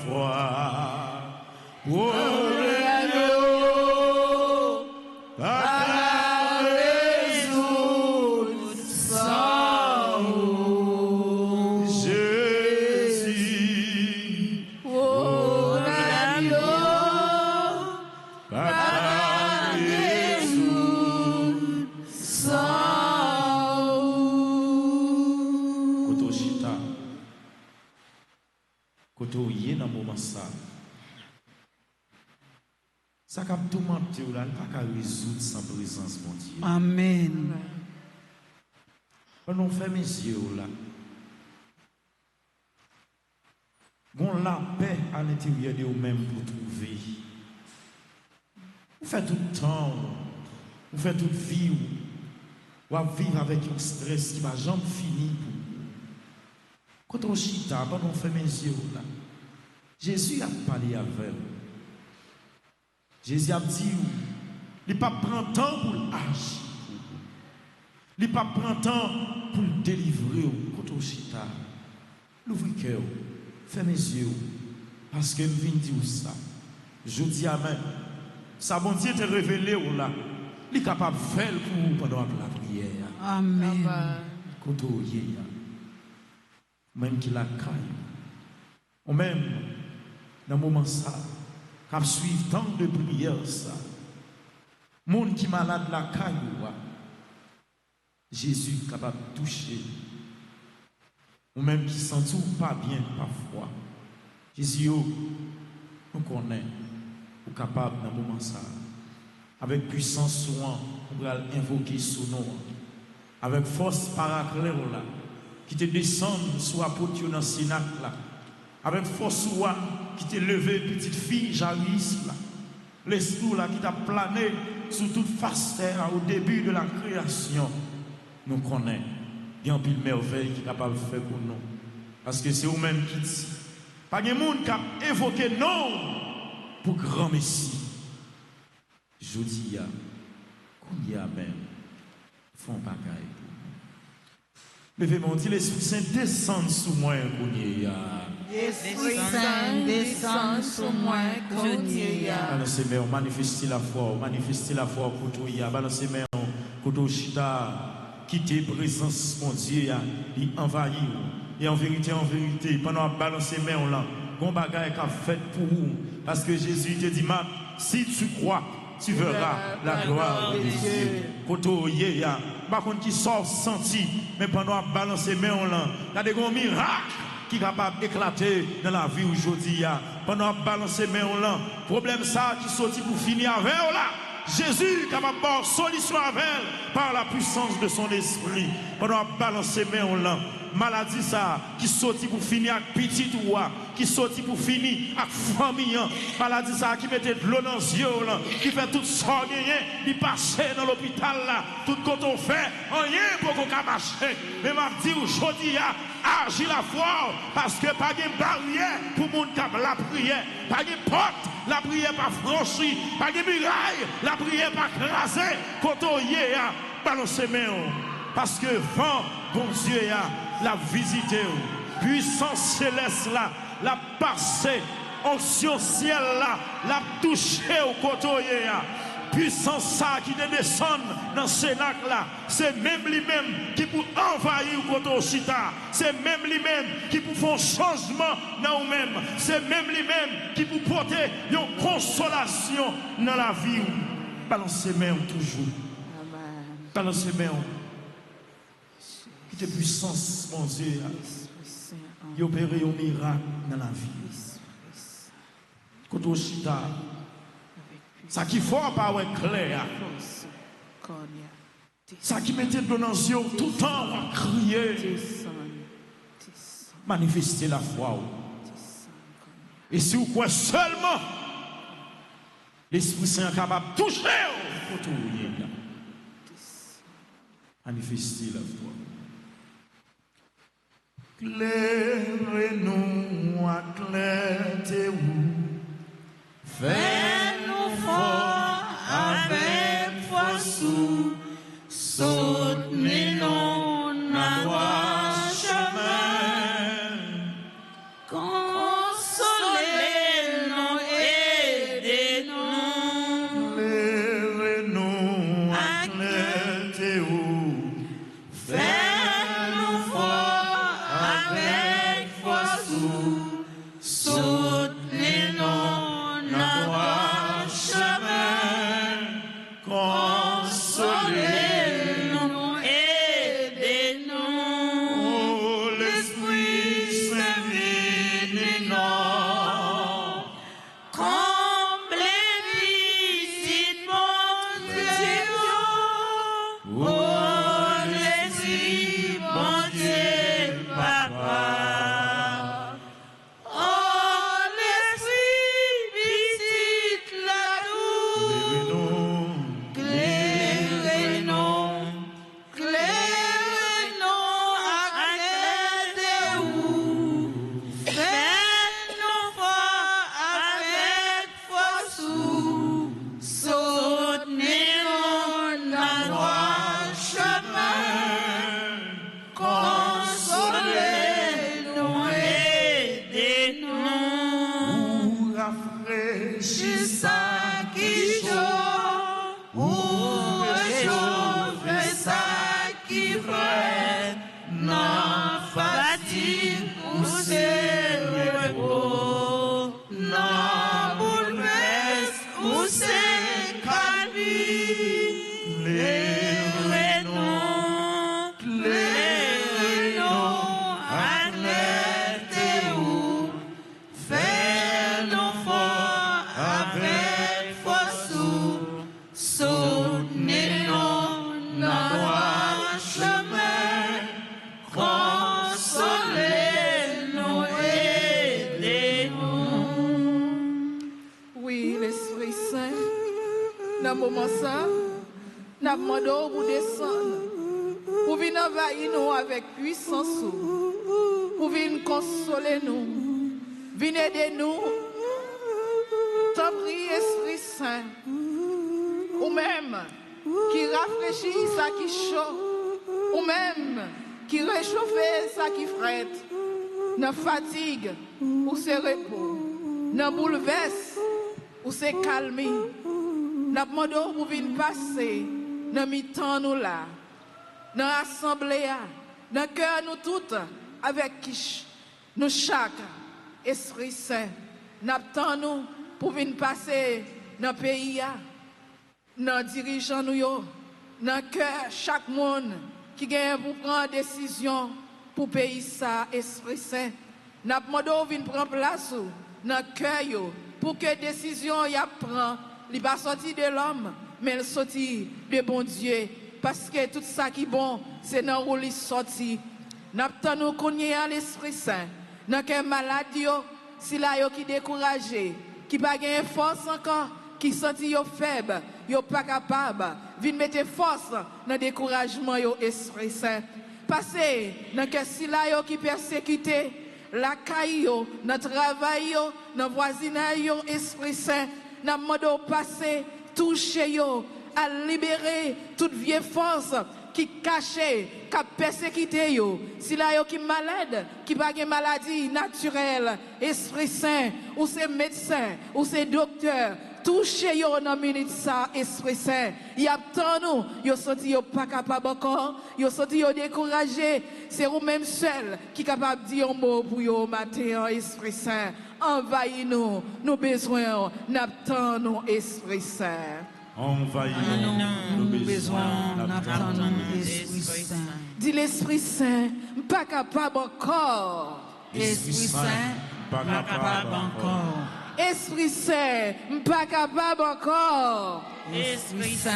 Speaker 2: foi. Pour l'agneau, par la résoudre sans Jésus.
Speaker 3: Pour l'agneau,
Speaker 2: Par la résoudre
Speaker 3: sans
Speaker 2: Koto Chita. Koto yé dans moment ça. Ça cap tout mentir là, pas qu'à résoudre sans présence mon Dieu.
Speaker 1: Amen.
Speaker 2: On fait mes yeux là. Bon la paix à l'intérieur de vous-même pour trouver. Vous faites tout le temps, vous faites toute vie, vous vivre avec un stress qui va jamais finir pour vous. Quand on chita, quand on fait mes yeux là, Jésus a parlé avec vous. Jésus a dit, il ne pas prendre temps pour agir. Il ne pas prendre temps pour délivrer. Quand on chita, l'ouvre le cœur, fais mes yeux, parce que je viens dire ça. Je dis Amen. Ça, bon Dieu te révélé là. Il est capable de faire pour vous pendant la prière.
Speaker 1: Amen.
Speaker 2: Quand on y est, même qui la caille, ou même dans le moment ça, quand suivre tant de prières ça, monde qui malade la caille, Jésus est capable de toucher, ou même qui sent tout pas bien parfois. Jésus, nous connaît, ou capable dans le moment ça, avec puissance soin, on va invoquer son nom, avec force paraclère là, qui te descend sur l'apôtre dans le Sinac là, avec force soin, qui te levé petite fille Jairus là, l'esprit là qui t'a plané sur toute face terre au début de la création, nous connaissons. Il y a une pile merveille qui est capable de faire pour nous. Parce que c'est vous-même qui dit. Pas de monde qui a évoqué non pour grand Messie. Je dis, qu'on y a même, font bagaille pour nous. Levez-moi, dit l'Esprit Saint descend sous moi, qu'on y a.
Speaker 3: Esprit Saint descend sur moi, qu'on y a.
Speaker 2: Balancez mains, manifestez la foi pour tout y a. Balancez mains, koto chita. Quitter présence, mon Dieu, il envahit. Et en vérité, pendant que balancer mes mains là, bon bagaille qu'a fait pour vous. Parce que Jésus te dit, si tu crois, tu verras la gloire de Dieu. Koto yeya, par contre qui sort senti, mais pendant que balancer mes mains là, il y a des gros miracles qui sont capables d'éclater dans la vie aujourd'hui. Pendant que balancer mes mains là, problème ça qui sorti pour finir avec là. Jésus capable de solution avec elle par la puissance de son esprit. Pendant balancer mes mains, maladie ça qui sortit pour finir avec petit ou qui sortit pour finir avec famille, maladie ça qui mettait de l'eau dans les yeux, qui fait toute sorte de passer dans l'hôpital là, tout quand on fait rien pour qu'on marcher. Mais m'a dit aujourd'hui agis la foi parce que pas de barrière pour monde qui a la prière, pas de porte, la prière pas franchie, pas de muraille, la prière pas crasée. Quand on y est, balancez mes mains parce que vent, bon Dieu, la visité, puissance céleste là, la passé, onction ciel là, la touché au côté, puissance ça qui te descend dans ce Sénac là, c'est même lui-même qui peut envahir au côté Chita, c'est même lui-même qui peut faire un changement dans nous-mêmes, c'est même lui-même qui peut porter une consolation dans la vie. Balancez mes mains toujours. Balancez mes mains. Qui te puissance, mon Dieu, qui opère un miracle dans la vie. Quand on chita, ça qui faut pas être clair. Ça qui mettait dans nos yeux tout le temps à crier. Manifester la foi. Et si vous croyez seulement, l'Esprit Saint est capable de toucher. Manifester la foi. Claire-nous, éclairez-vous.
Speaker 1: Fais-nous fort avec force, soutenez-nous dans notre chemin, consolez soutenez-nous dans droit chemin, consolez-nous, aidez-nous, l'Esprit Saint venez-nous, comblez visite mon Dieu, oh l'Esprit mon Dieu, Papa.
Speaker 5: Dans ce moment ça, nous demandons pour descendre, pour venir envahir nous avec puissance, pour venir consoler nous, venir aider nous. T'en prie, Esprit Saint, ou même qui rafraîchit ça qui chaud, ou même qui réchauffe ça qui frette, dans fatigue ou se repos, dans bouleverse ou se calmer. Nous demandons pour venir passer dans mi-temps nous là, dans l'assemblée, dans le cœur nous toutes, avec qui nous chaque Esprit Saint. Nous attendons pour venir passer dans le pays, dans les dirigeants nous, dans le cœur chaque monde qui gagne pour prendre décision pour le pays ça, Esprit Saint. Nous demandons pour venir prendre place dans le cœur pour que décision y prend. Il n'est pas sorti de l'homme, mais il sorti de bon Dieu. Parce que tout ça qui est bon, c'est dans où il sorti. Nous avons connu l'Esprit Saint. Dans quelle maladie, si là qui découragé, qui n'a pas de force encore, qui senti faible, qui pas capable, viens mettre force dans le découragement, Esprit Saint. Passez dans quel si là qui persécuté, la caille, dans le travail, dans le voisinage, Esprit Saint. Nous demandons passer, toucher, à libérer toute vieille force qui cachait, qui a persécuté. Si là, qui est malade, qui n'a pas de maladie naturelle, Esprit Saint, ou c'est médecin, ou c'est docteur, touchez dans la minute ça, Esprit Saint. Il y a tant nous, ils sont pas capables encore, ils sont découragés. C'est vous-même seul qui est capable de dire un mot pour vous matin, Esprit Saint. Envahis-nous, nous besoin, n'attendons Esprit Saint.
Speaker 2: Envahis-nous, nous besoin,
Speaker 1: n'attendons Esprit Saint.
Speaker 5: Dis l'Esprit Saint, pas capable encore.
Speaker 1: Esprit Saint, pas capable encore.
Speaker 5: Esprit Saint, pas capable encore.
Speaker 1: Esprit Saint,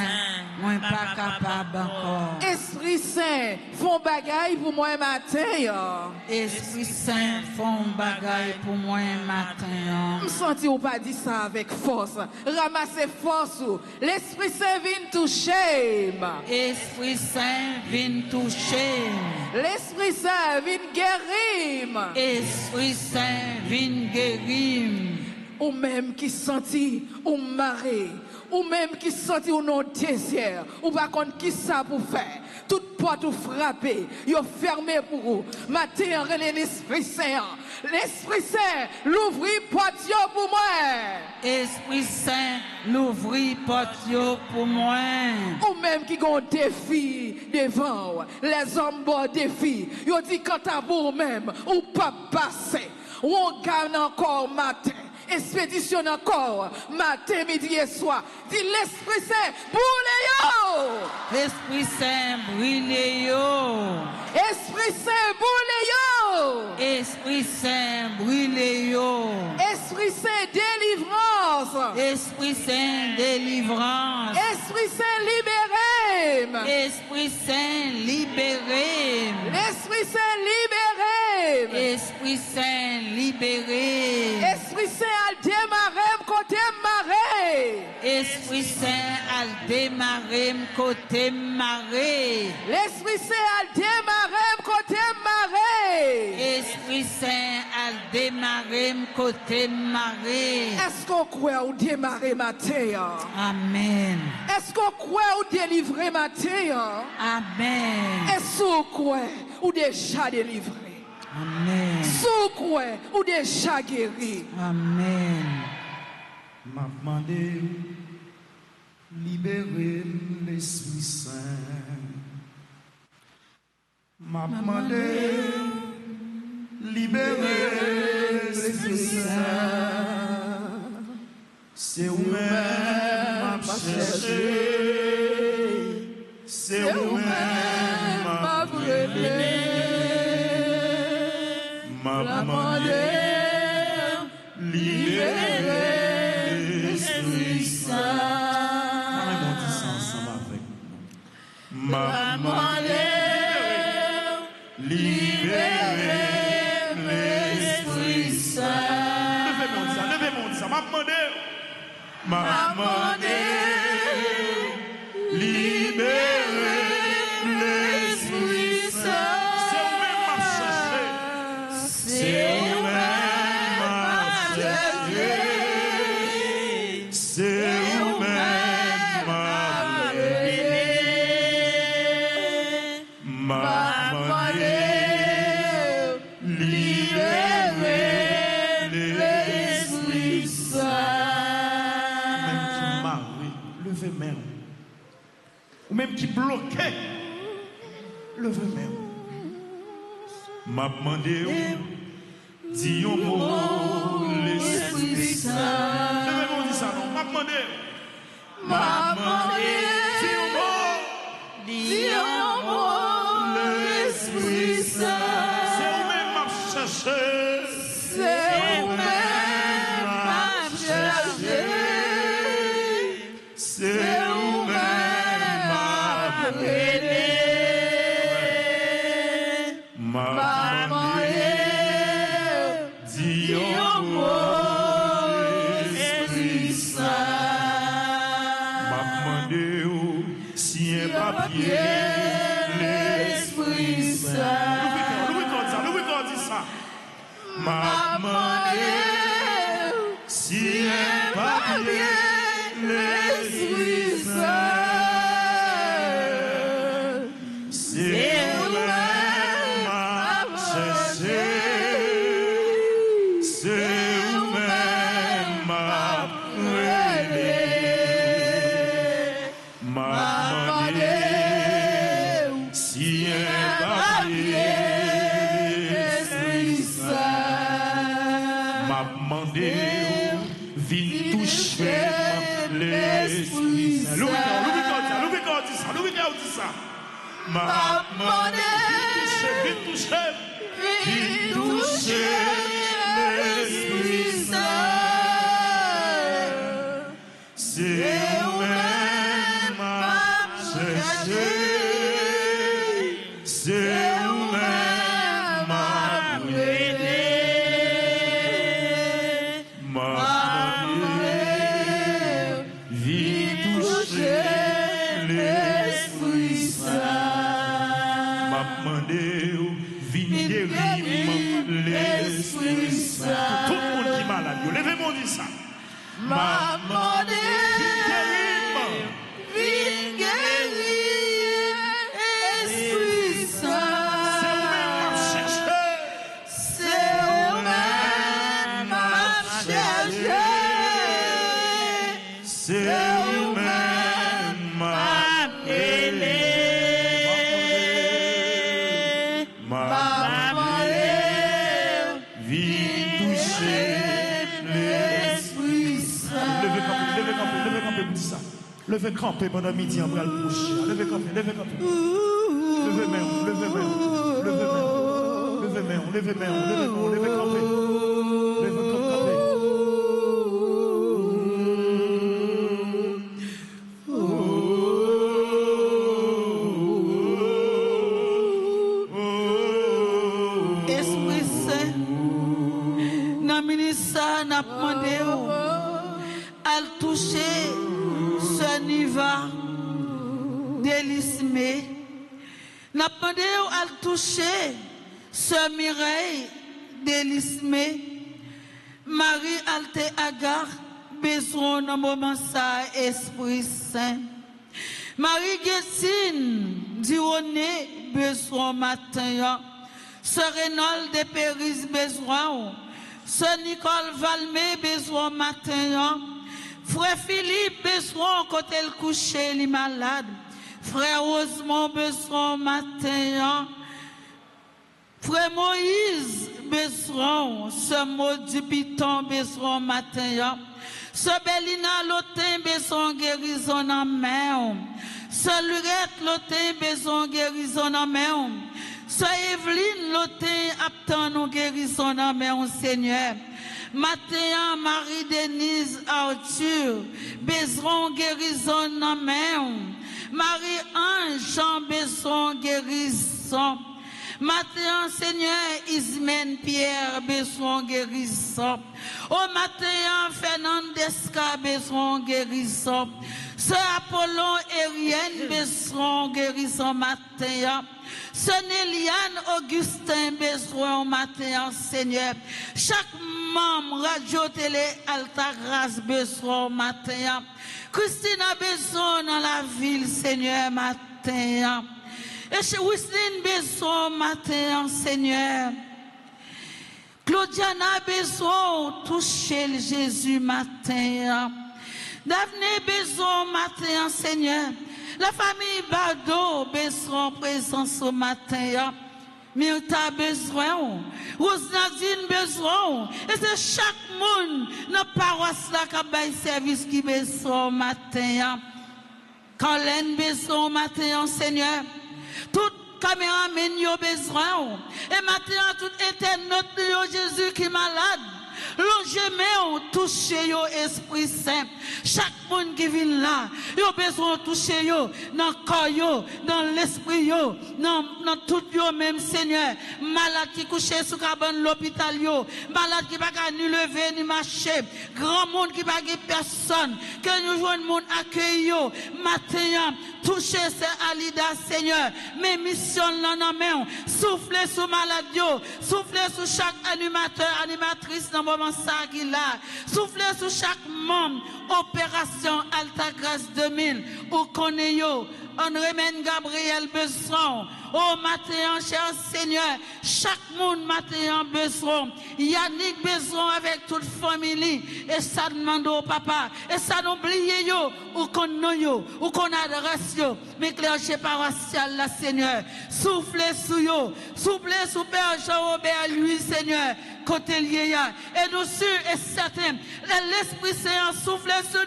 Speaker 1: moi pas capable encore.
Speaker 5: Esprit Saint, font bagaille pour moi matin.
Speaker 1: Esprit Saint, font bagaille pour moi matin.
Speaker 5: Me senti ou pas dit ça avec force. Ramassez force. L'Esprit Saint vient toucher.
Speaker 1: Esprit Saint vient toucher.
Speaker 5: L'Esprit Saint vient guérir.
Speaker 1: Esprit Saint vient guérir.
Speaker 5: Ou même qui senti ou maré, ou même qui senti ou non désert, ou par contre qui ça pour faire. Toute porte ou frappée, yo fermé pour vous. Matin, relais l'Esprit Saint. L'Esprit Saint, l'ouvrir porte yo pour moi.
Speaker 1: Esprit Saint, l'ouvrir porte yo pour moi.
Speaker 5: Ou même qui ont défi devant, les hommes bon défi. Yo dit quand à vous même, ou pas passer. ou on gagne encore matin. Expédition encore, matin, midi et soir. Dis l'Esprit Saint, brûlez yo!
Speaker 1: Esprit Saint, brûlez yo!
Speaker 5: Esprit Saint, brûlez yo!
Speaker 1: Esprit Saint, brûlez yo!
Speaker 5: Esprit Saint, délivrance!
Speaker 1: Esprit Saint, délivrance!
Speaker 5: Esprit Saint, libérez!
Speaker 1: Esprit Saint, libérez!
Speaker 5: L'Esprit Saint, libérez!
Speaker 1: Esprit Saint, libérez!
Speaker 5: Esprit Saint, al démarrer, côté maré!
Speaker 1: Esprit Saint, al démarrer, côté maré!
Speaker 5: L'Esprit Saint, al démarrer, côté maré!
Speaker 1: Esprit Saint, al démarrer, côté maré!
Speaker 5: Est-ce qu'on croit ou démarrer matin?
Speaker 1: Amen!
Speaker 5: Est-ce qu'on croit ou délivrer matin?
Speaker 1: Amen!
Speaker 5: Est-ce qu'on croit ou déjà délivré?
Speaker 1: Amen!
Speaker 5: Sous quoi ou déjà guéri?
Speaker 1: Amen!
Speaker 2: M'a demandé libérer l'Esprit Saint. M'a demandé libérer l'Esprit Saint. C'est vous-même m'a cherché. C'est vous-même m'a brûlé. M'a demandé libérer l'Esprit Saint. On dit ça ensemble avec nous. M'a demandé libérer l'Esprit Saint. Levez-moi ça, m'a demandé. M'a demandé libérer l'Esprit Saint. C'est vous-même m'a cherché. C'est vous-même m'a cherché. C'est vous-même m'a brûlé. M'a demandé libérer l'Esprit Saint. Même qui marre, levez main. Ou même qui bloquait, levez main. M'a demandé, dis un mot, l'Esprit Saint. Levez-moi, dis ça, non, m'a demandé. M'a demandé, dis un mot, l'Esprit Saint. C'est vous-même m'a cherché.
Speaker 5: C'est vous-même m'a cherché.
Speaker 2: C'est vous-même m'a brûlé. M'a demandé, dis un mot, l'Esprit Saint. M'a demandé si un papier, l'Esprit Saint. L'ouvrez dit ça. M'a demandé si un papier, l'Esprit Saint. C'est vous-même m'a cherché. C'est vous-même m'a brûlé. M'a demandé si un papier, l'Esprit Saint. M'a demandé viens toucher l'Esprit Saint. Louis dit ça. M'a demandé viens toucher l'Esprit Saint. C'est vous-même m'a cherché. C'est vous-même m'a brûlé. M'a demandé viens toucher l'Esprit Saint. M'a demandé viens guérir l'Esprit Saint. Tout le monde qui est malade, levez-moi dit ça. M'a demandé
Speaker 5: Viens guérir, Esprit Saint.
Speaker 2: c'est vous-même m'a cherché.
Speaker 5: C'est vous-même m'a cherché.
Speaker 2: C'est vous-même m'a brûlé. M'a demandé viens Levez camper pendant midi, on va le coucher. Levez camper, levez camper. Levez main, levez main, levez main. Levez main, levez main, levez main, levez camper. Levez camper.
Speaker 1: Esprit Saint, dans le ministère, n'a demandé à toucher ce niveau délismé. N'a demandé à toucher ce Mireille délismé. Marie Alte Agar, besoin dans moment ça, Esprit Saint. Marie Guessine, Dionné, besoin matin. Ce Renaud de Péris, besoin. Ce Nicole Valmé, besoin matin. Frère Philippe, besoin côté le coucher, les malades. Frère Osmond, besoin matin. Frère Moïse, besoin. Ce mot du piton, besoin matin. Ce Bélina, l'autin, besoin guérison en main. Ce Lurette, l'autin, besoin guérison en main. Ce Evelyne, l'autin, aptant nous guérison en main, Seigneur. Matin, Marie-Denise, Arthur, besoin guérison en main. Marie-Ange, Jean, besoin guérison. Matin, Seigneur, Ismène Pierre, besoin guérison. Au matin, Fernandesca, besoin guérison. Ce Apollon Arienne, besoin guérison matin. Ce Néliane Augustin, besoin matin, Seigneur. Chaque membre, Radio Télé, Alta Grâce, besoin matin. Christine a besoin dans la ville, Seigneur, matin. Et chez Wisline, besoin matin, Seigneur. Claudiana a besoin toucher le Jésus matin. Daphné besoin matin, Seigneur. La famille Bado besoin présence au matin. Myrta besoin. Rose Nadine besoin. Et c'est chaque monde dans la paroisse là qui a service qui besoin matin. Colin besoin matin, Seigneur. Tout caméraman yo besoin. Et maintenant, tout internaute yo Jésus qui est malade. Longez-moi, touchez yo Esprit Saint. Chaque monde qui vient là, yo besoin de toucher yo dans le corps yo, dans l'esprit yo, dans tout yo même Seigneur. Malade qui couche sous cabane l'hôpital yo, malade qui pas ni lever ni marcher, grand monde qui pas personne, que nous jouons monde accueil yo, matin toucher c'est Alida Seigneur. Mes missions là dans main, soufflez sur malade yo, soufflez sur chaque animateur, animatrice dans moment ça qui là, soufflez sur chaque membre. Opération Alta Grâce 2000, ou connaît yo, André-Men Gabriel besoin, oh matin, cher Seigneur, chaque monde matin besoin, Yannick besoin avec toute famille, et ça demande au papa, et ça n'oublie yo, ou qu'on yo, ou qu'on adresse yo, mais clergé paroissial la Seigneur, soufflez sous yo, soufflez sous Père Jean-Robert lui Seigneur, côté lié et nous sûrs et certains, l'Esprit Saint souffle sur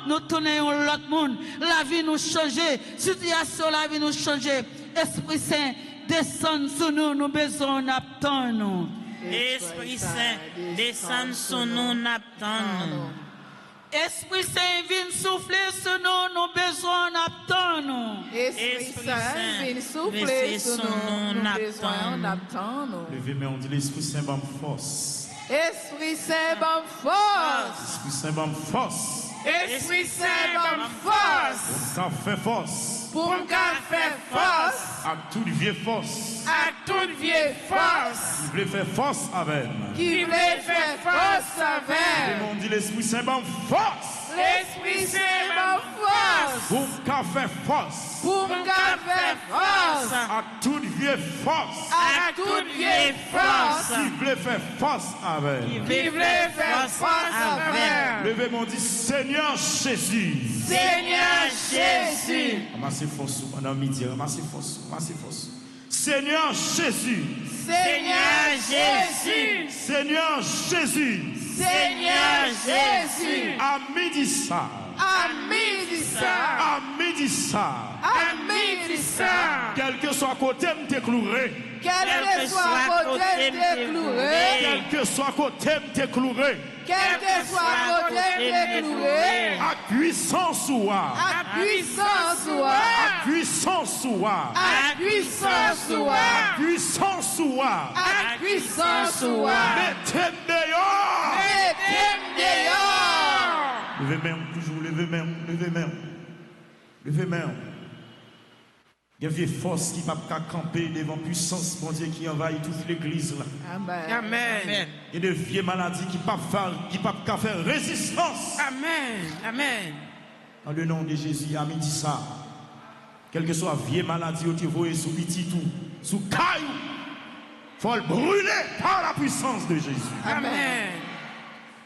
Speaker 1: nous tournons l'autre monde, la vie nous change, situation la vie nous change, Esprit Saint descend sur nous, nous besoin d'attendre.
Speaker 4: Esprit Saint descend sur nous, n'attendons.
Speaker 1: Esprit Saint vient souffler sur nous, nous besoin d'attendre.
Speaker 5: Esprit Saint vient souffler sur nous, nous besoin d'attendre.
Speaker 2: Levez-moi, on dit l'Esprit Saint va me force.
Speaker 5: Esprit Saint va me force.
Speaker 2: Esprit Saint va me force.
Speaker 3: Esprit Saint va me force.
Speaker 2: Ça fait force.
Speaker 3: Pour me faire force.
Speaker 2: À toute vieille force.
Speaker 3: À toute vieille force.
Speaker 2: Qui voulait faire force avec.
Speaker 5: Qui voulait faire force avec.
Speaker 2: On dit l'Esprit Saint va me force.
Speaker 3: L'Esprit Saint va me force.
Speaker 2: Pour me faire force.
Speaker 5: Pour me faire force.
Speaker 2: À toute vieille force.
Speaker 3: À toute vieille force.
Speaker 2: Qui voulait faire force avec.
Speaker 3: Qui voulait faire force avec.
Speaker 2: Levez-moi, on dit Seigneur Jésus.
Speaker 3: Seigneur Jésus.
Speaker 2: Ramassez force pendant midi, ramassez force, ramassez force. Seigneur Jésus.
Speaker 3: Seigneur Jésus.
Speaker 2: Seigneur Jésus.
Speaker 3: Seigneur Jésus.
Speaker 2: À midi ça. Quel que soit côté, me cloué.
Speaker 5: Quel que soit côté, me cloué.
Speaker 2: Quel que soit côté, me cloué.
Speaker 5: Quel que soit côté, me cloué.
Speaker 2: À puissance ou à
Speaker 5: puissance ou
Speaker 2: à puissance ou à
Speaker 5: puissance ou
Speaker 2: puissance ou à
Speaker 5: puissance ou
Speaker 2: mettez dehors. Levez main, toujours levez main, levez main. Levez main. Il y a une vieille force qui ne peut pas camper devant la puissance, mon Dieu, qui envahit toute l'église là.
Speaker 5: Amen.
Speaker 3: Amen.
Speaker 2: Il y a de vieilles maladies qui ne peuvent pas faire résistance.
Speaker 3: Amen. Amen.
Speaker 2: Dans le nom de Jésus, Amen, dit ça. Quelle que soit la vieille maladie, vous voyez sous petit tout, sous caillou, il faut le brûler par la puissance de Jésus.
Speaker 3: Amen.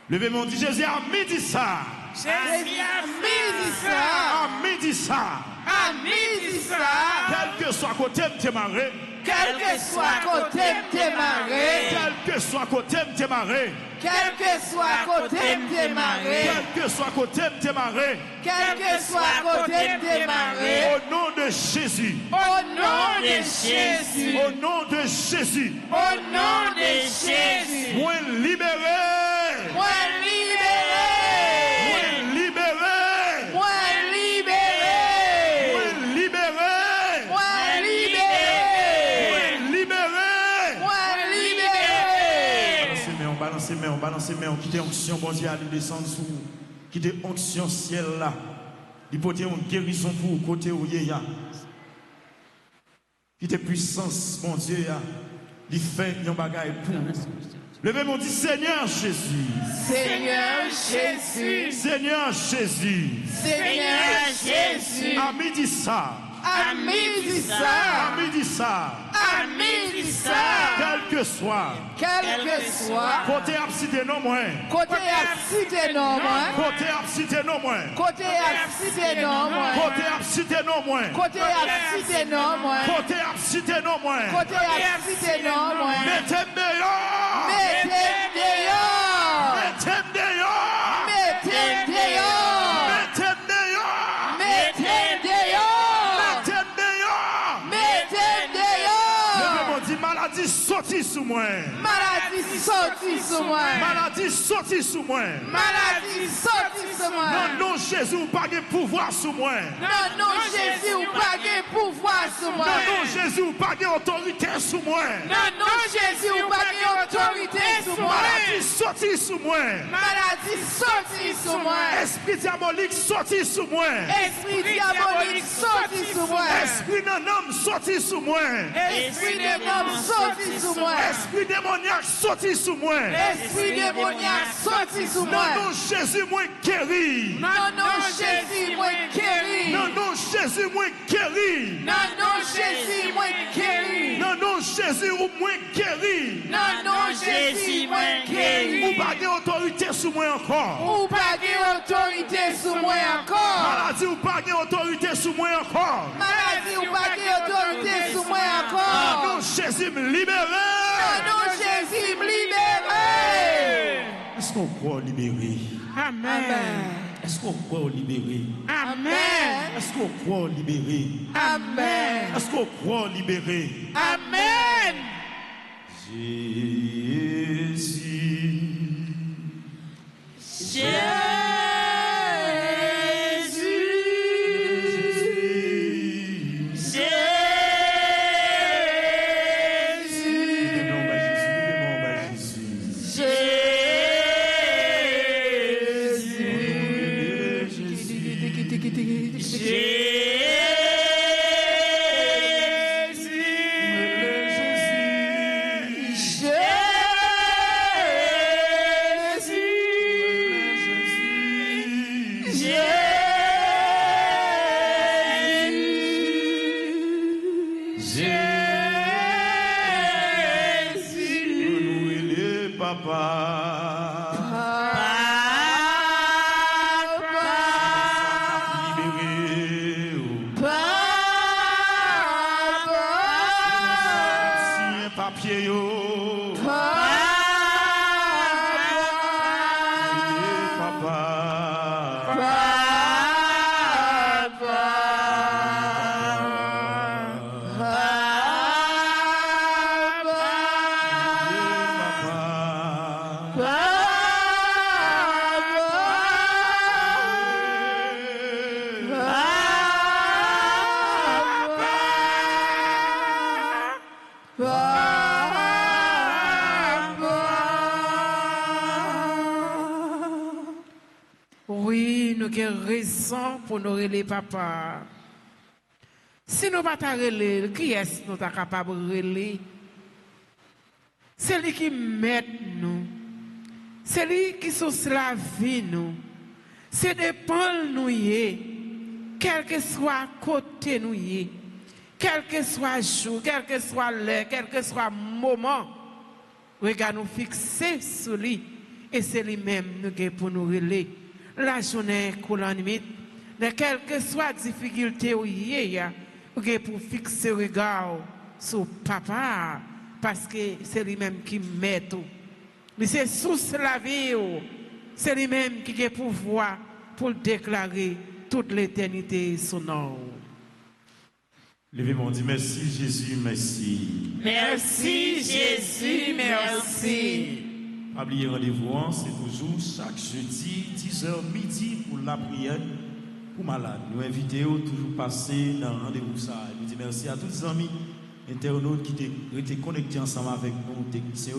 Speaker 2: Levez mon Dieu, Jésus, Amen, dit ça.
Speaker 3: Jésus a mis ça.
Speaker 2: Amen, dit ça.
Speaker 3: Amen, dit ça.
Speaker 2: Quel que soit côté me démarrer.
Speaker 5: Quel que soit côté me démarrer.
Speaker 2: Quel que soit côté me démarrer.
Speaker 5: Quel que soit côté me démarrer.
Speaker 2: Quel que soit côté me démarrer.
Speaker 5: Quel que soit côté me démarrer.
Speaker 2: Au nom de Jésus.
Speaker 5: Au nom de Jésus.
Speaker 2: Au nom de Jésus.
Speaker 5: Au nom de Jésus.
Speaker 2: Moi libéré.
Speaker 5: Moi libéré.
Speaker 2: Moi libéré.
Speaker 5: Moi libéré.
Speaker 2: Moi libéré.
Speaker 5: Moi libéré.
Speaker 2: Moi libéré.
Speaker 5: Moi libéré.
Speaker 2: Balancez main, balancez main, quittez onction, bon Dieu, allez descendre sous vous. Quittez onction ciel là. Il peut une guérison pour vous, côté où il y a. Quittez puissance, mon Dieu, il fait un bagage pour vous. Levez mon dit Seigneur Jésus.
Speaker 5: Seigneur Jésus.
Speaker 2: Seigneur Jésus.
Speaker 5: Seigneur Jésus.
Speaker 2: Ami dit ça.
Speaker 5: Ami dit ça.
Speaker 2: Ami dit ça.
Speaker 5: Ami dit ça.
Speaker 2: Quel que soit.
Speaker 5: Quel que soit.
Speaker 2: Côté absité non moins.
Speaker 5: Côté absité non moins.
Speaker 2: Côté absité non moins.
Speaker 5: Côté absité non moins.
Speaker 2: Côté absité non moins.
Speaker 5: Côté absité non moins.
Speaker 2: Côté absité non moins.
Speaker 5: Côté absité non moins.
Speaker 2: Mettez dehors.
Speaker 5: Mettez dehors.
Speaker 2: Mettez dehors.
Speaker 5: Mettez dehors.
Speaker 2: Mettez dehors.
Speaker 5: Mettez dehors.
Speaker 2: Mettez dehors.
Speaker 5: Mettez dehors.
Speaker 2: Levez-moi, dit maladie sortie sous moi.
Speaker 5: Maladie sortie sous moi.
Speaker 2: Maladie sortie sous moi.
Speaker 5: Maladie sortie sous moi.
Speaker 2: Non, non, Jésus, ou pas de pouvoir sous moi.
Speaker 5: Non, non, Jésus, ou pas de pouvoir sous moi.
Speaker 2: Non, non, Jésus, ou pas d'autorité sous moi.
Speaker 5: Non, non, Jésus, ou pas d'autorité sous moi.
Speaker 2: Maladie sortie sous moi.
Speaker 5: Maladie sortie sous moi.
Speaker 2: Esprit diabolique sorti sous moi.
Speaker 5: Esprit diabolique sorti sous moi.
Speaker 2: Esprit d'un homme sorti sous moi.
Speaker 5: Esprit d'un homme sorti sous moi.
Speaker 2: Esprit démoniaque sorti sous moi.
Speaker 5: Esprit démoniaque sorti sous moi.
Speaker 2: Non, non, Jésus, moi guéri.
Speaker 5: Non, non, Jésus, moi guéri.
Speaker 2: Non, non, Jésus, moi guéri.
Speaker 5: Non, non, Jésus, moi guéri.
Speaker 2: Non, non, Jésus, ou moi guéri.
Speaker 5: Non, non, Jésus, moi guéri.
Speaker 2: Ou pas d'autorité sous moi encore.
Speaker 5: Ou pas d'autorité sous moi encore.
Speaker 2: Maladie, ou pas d'autorité sous moi encore.
Speaker 5: Maladie, ou pas d'autorité sous moi
Speaker 2: Non,
Speaker 5: encore.
Speaker 2: non, Jésus me libérer.
Speaker 5: Non, non, Jésus, me libérer.
Speaker 2: Est-ce qu'on croit libérer?
Speaker 3: Amen.
Speaker 2: Est-ce qu'on croit libérer?
Speaker 3: Amen.
Speaker 2: Est-ce qu'on croit libérer?
Speaker 5: Amen.
Speaker 2: Est-ce qu'on croit libérer?
Speaker 3: Amen.
Speaker 2: Jésus.
Speaker 3: Oui, nous avons raison pour nous relayer papa. Si nous ne pas relayer, qui est-ce que nous sommes capables de relayer? C'est lui qui met nous. C'est lui qui source la vie nous. C'est dépend nous quel que soit côté nous quel que soit jour, quel que soit l'heure, quel que soit moment. Regarde nous fixer sur lui et c'est lui-même nous pour nous relayer. La journée coule en limite, de quelle que soit difficulté ou pour fixer le regard sur papa, parce que c'est lui-même qui met tout. Mais c'est sous la vie, c'est lui-même qui a pouvoir pour déclarer toute l'éternité son nom.
Speaker 2: Levez-moi, dit merci Jésus, merci.
Speaker 3: Merci Jésus, merci.
Speaker 2: Oubliez rendez-vous, c'est toujours chaque jeudi, 10h midi pour la prière pour malades. Nous invitons toujours passer dans le rendez-vous ça. Nous disons merci à tous les amis internautes qui étaient connectés ensemble avec nous, techniciens.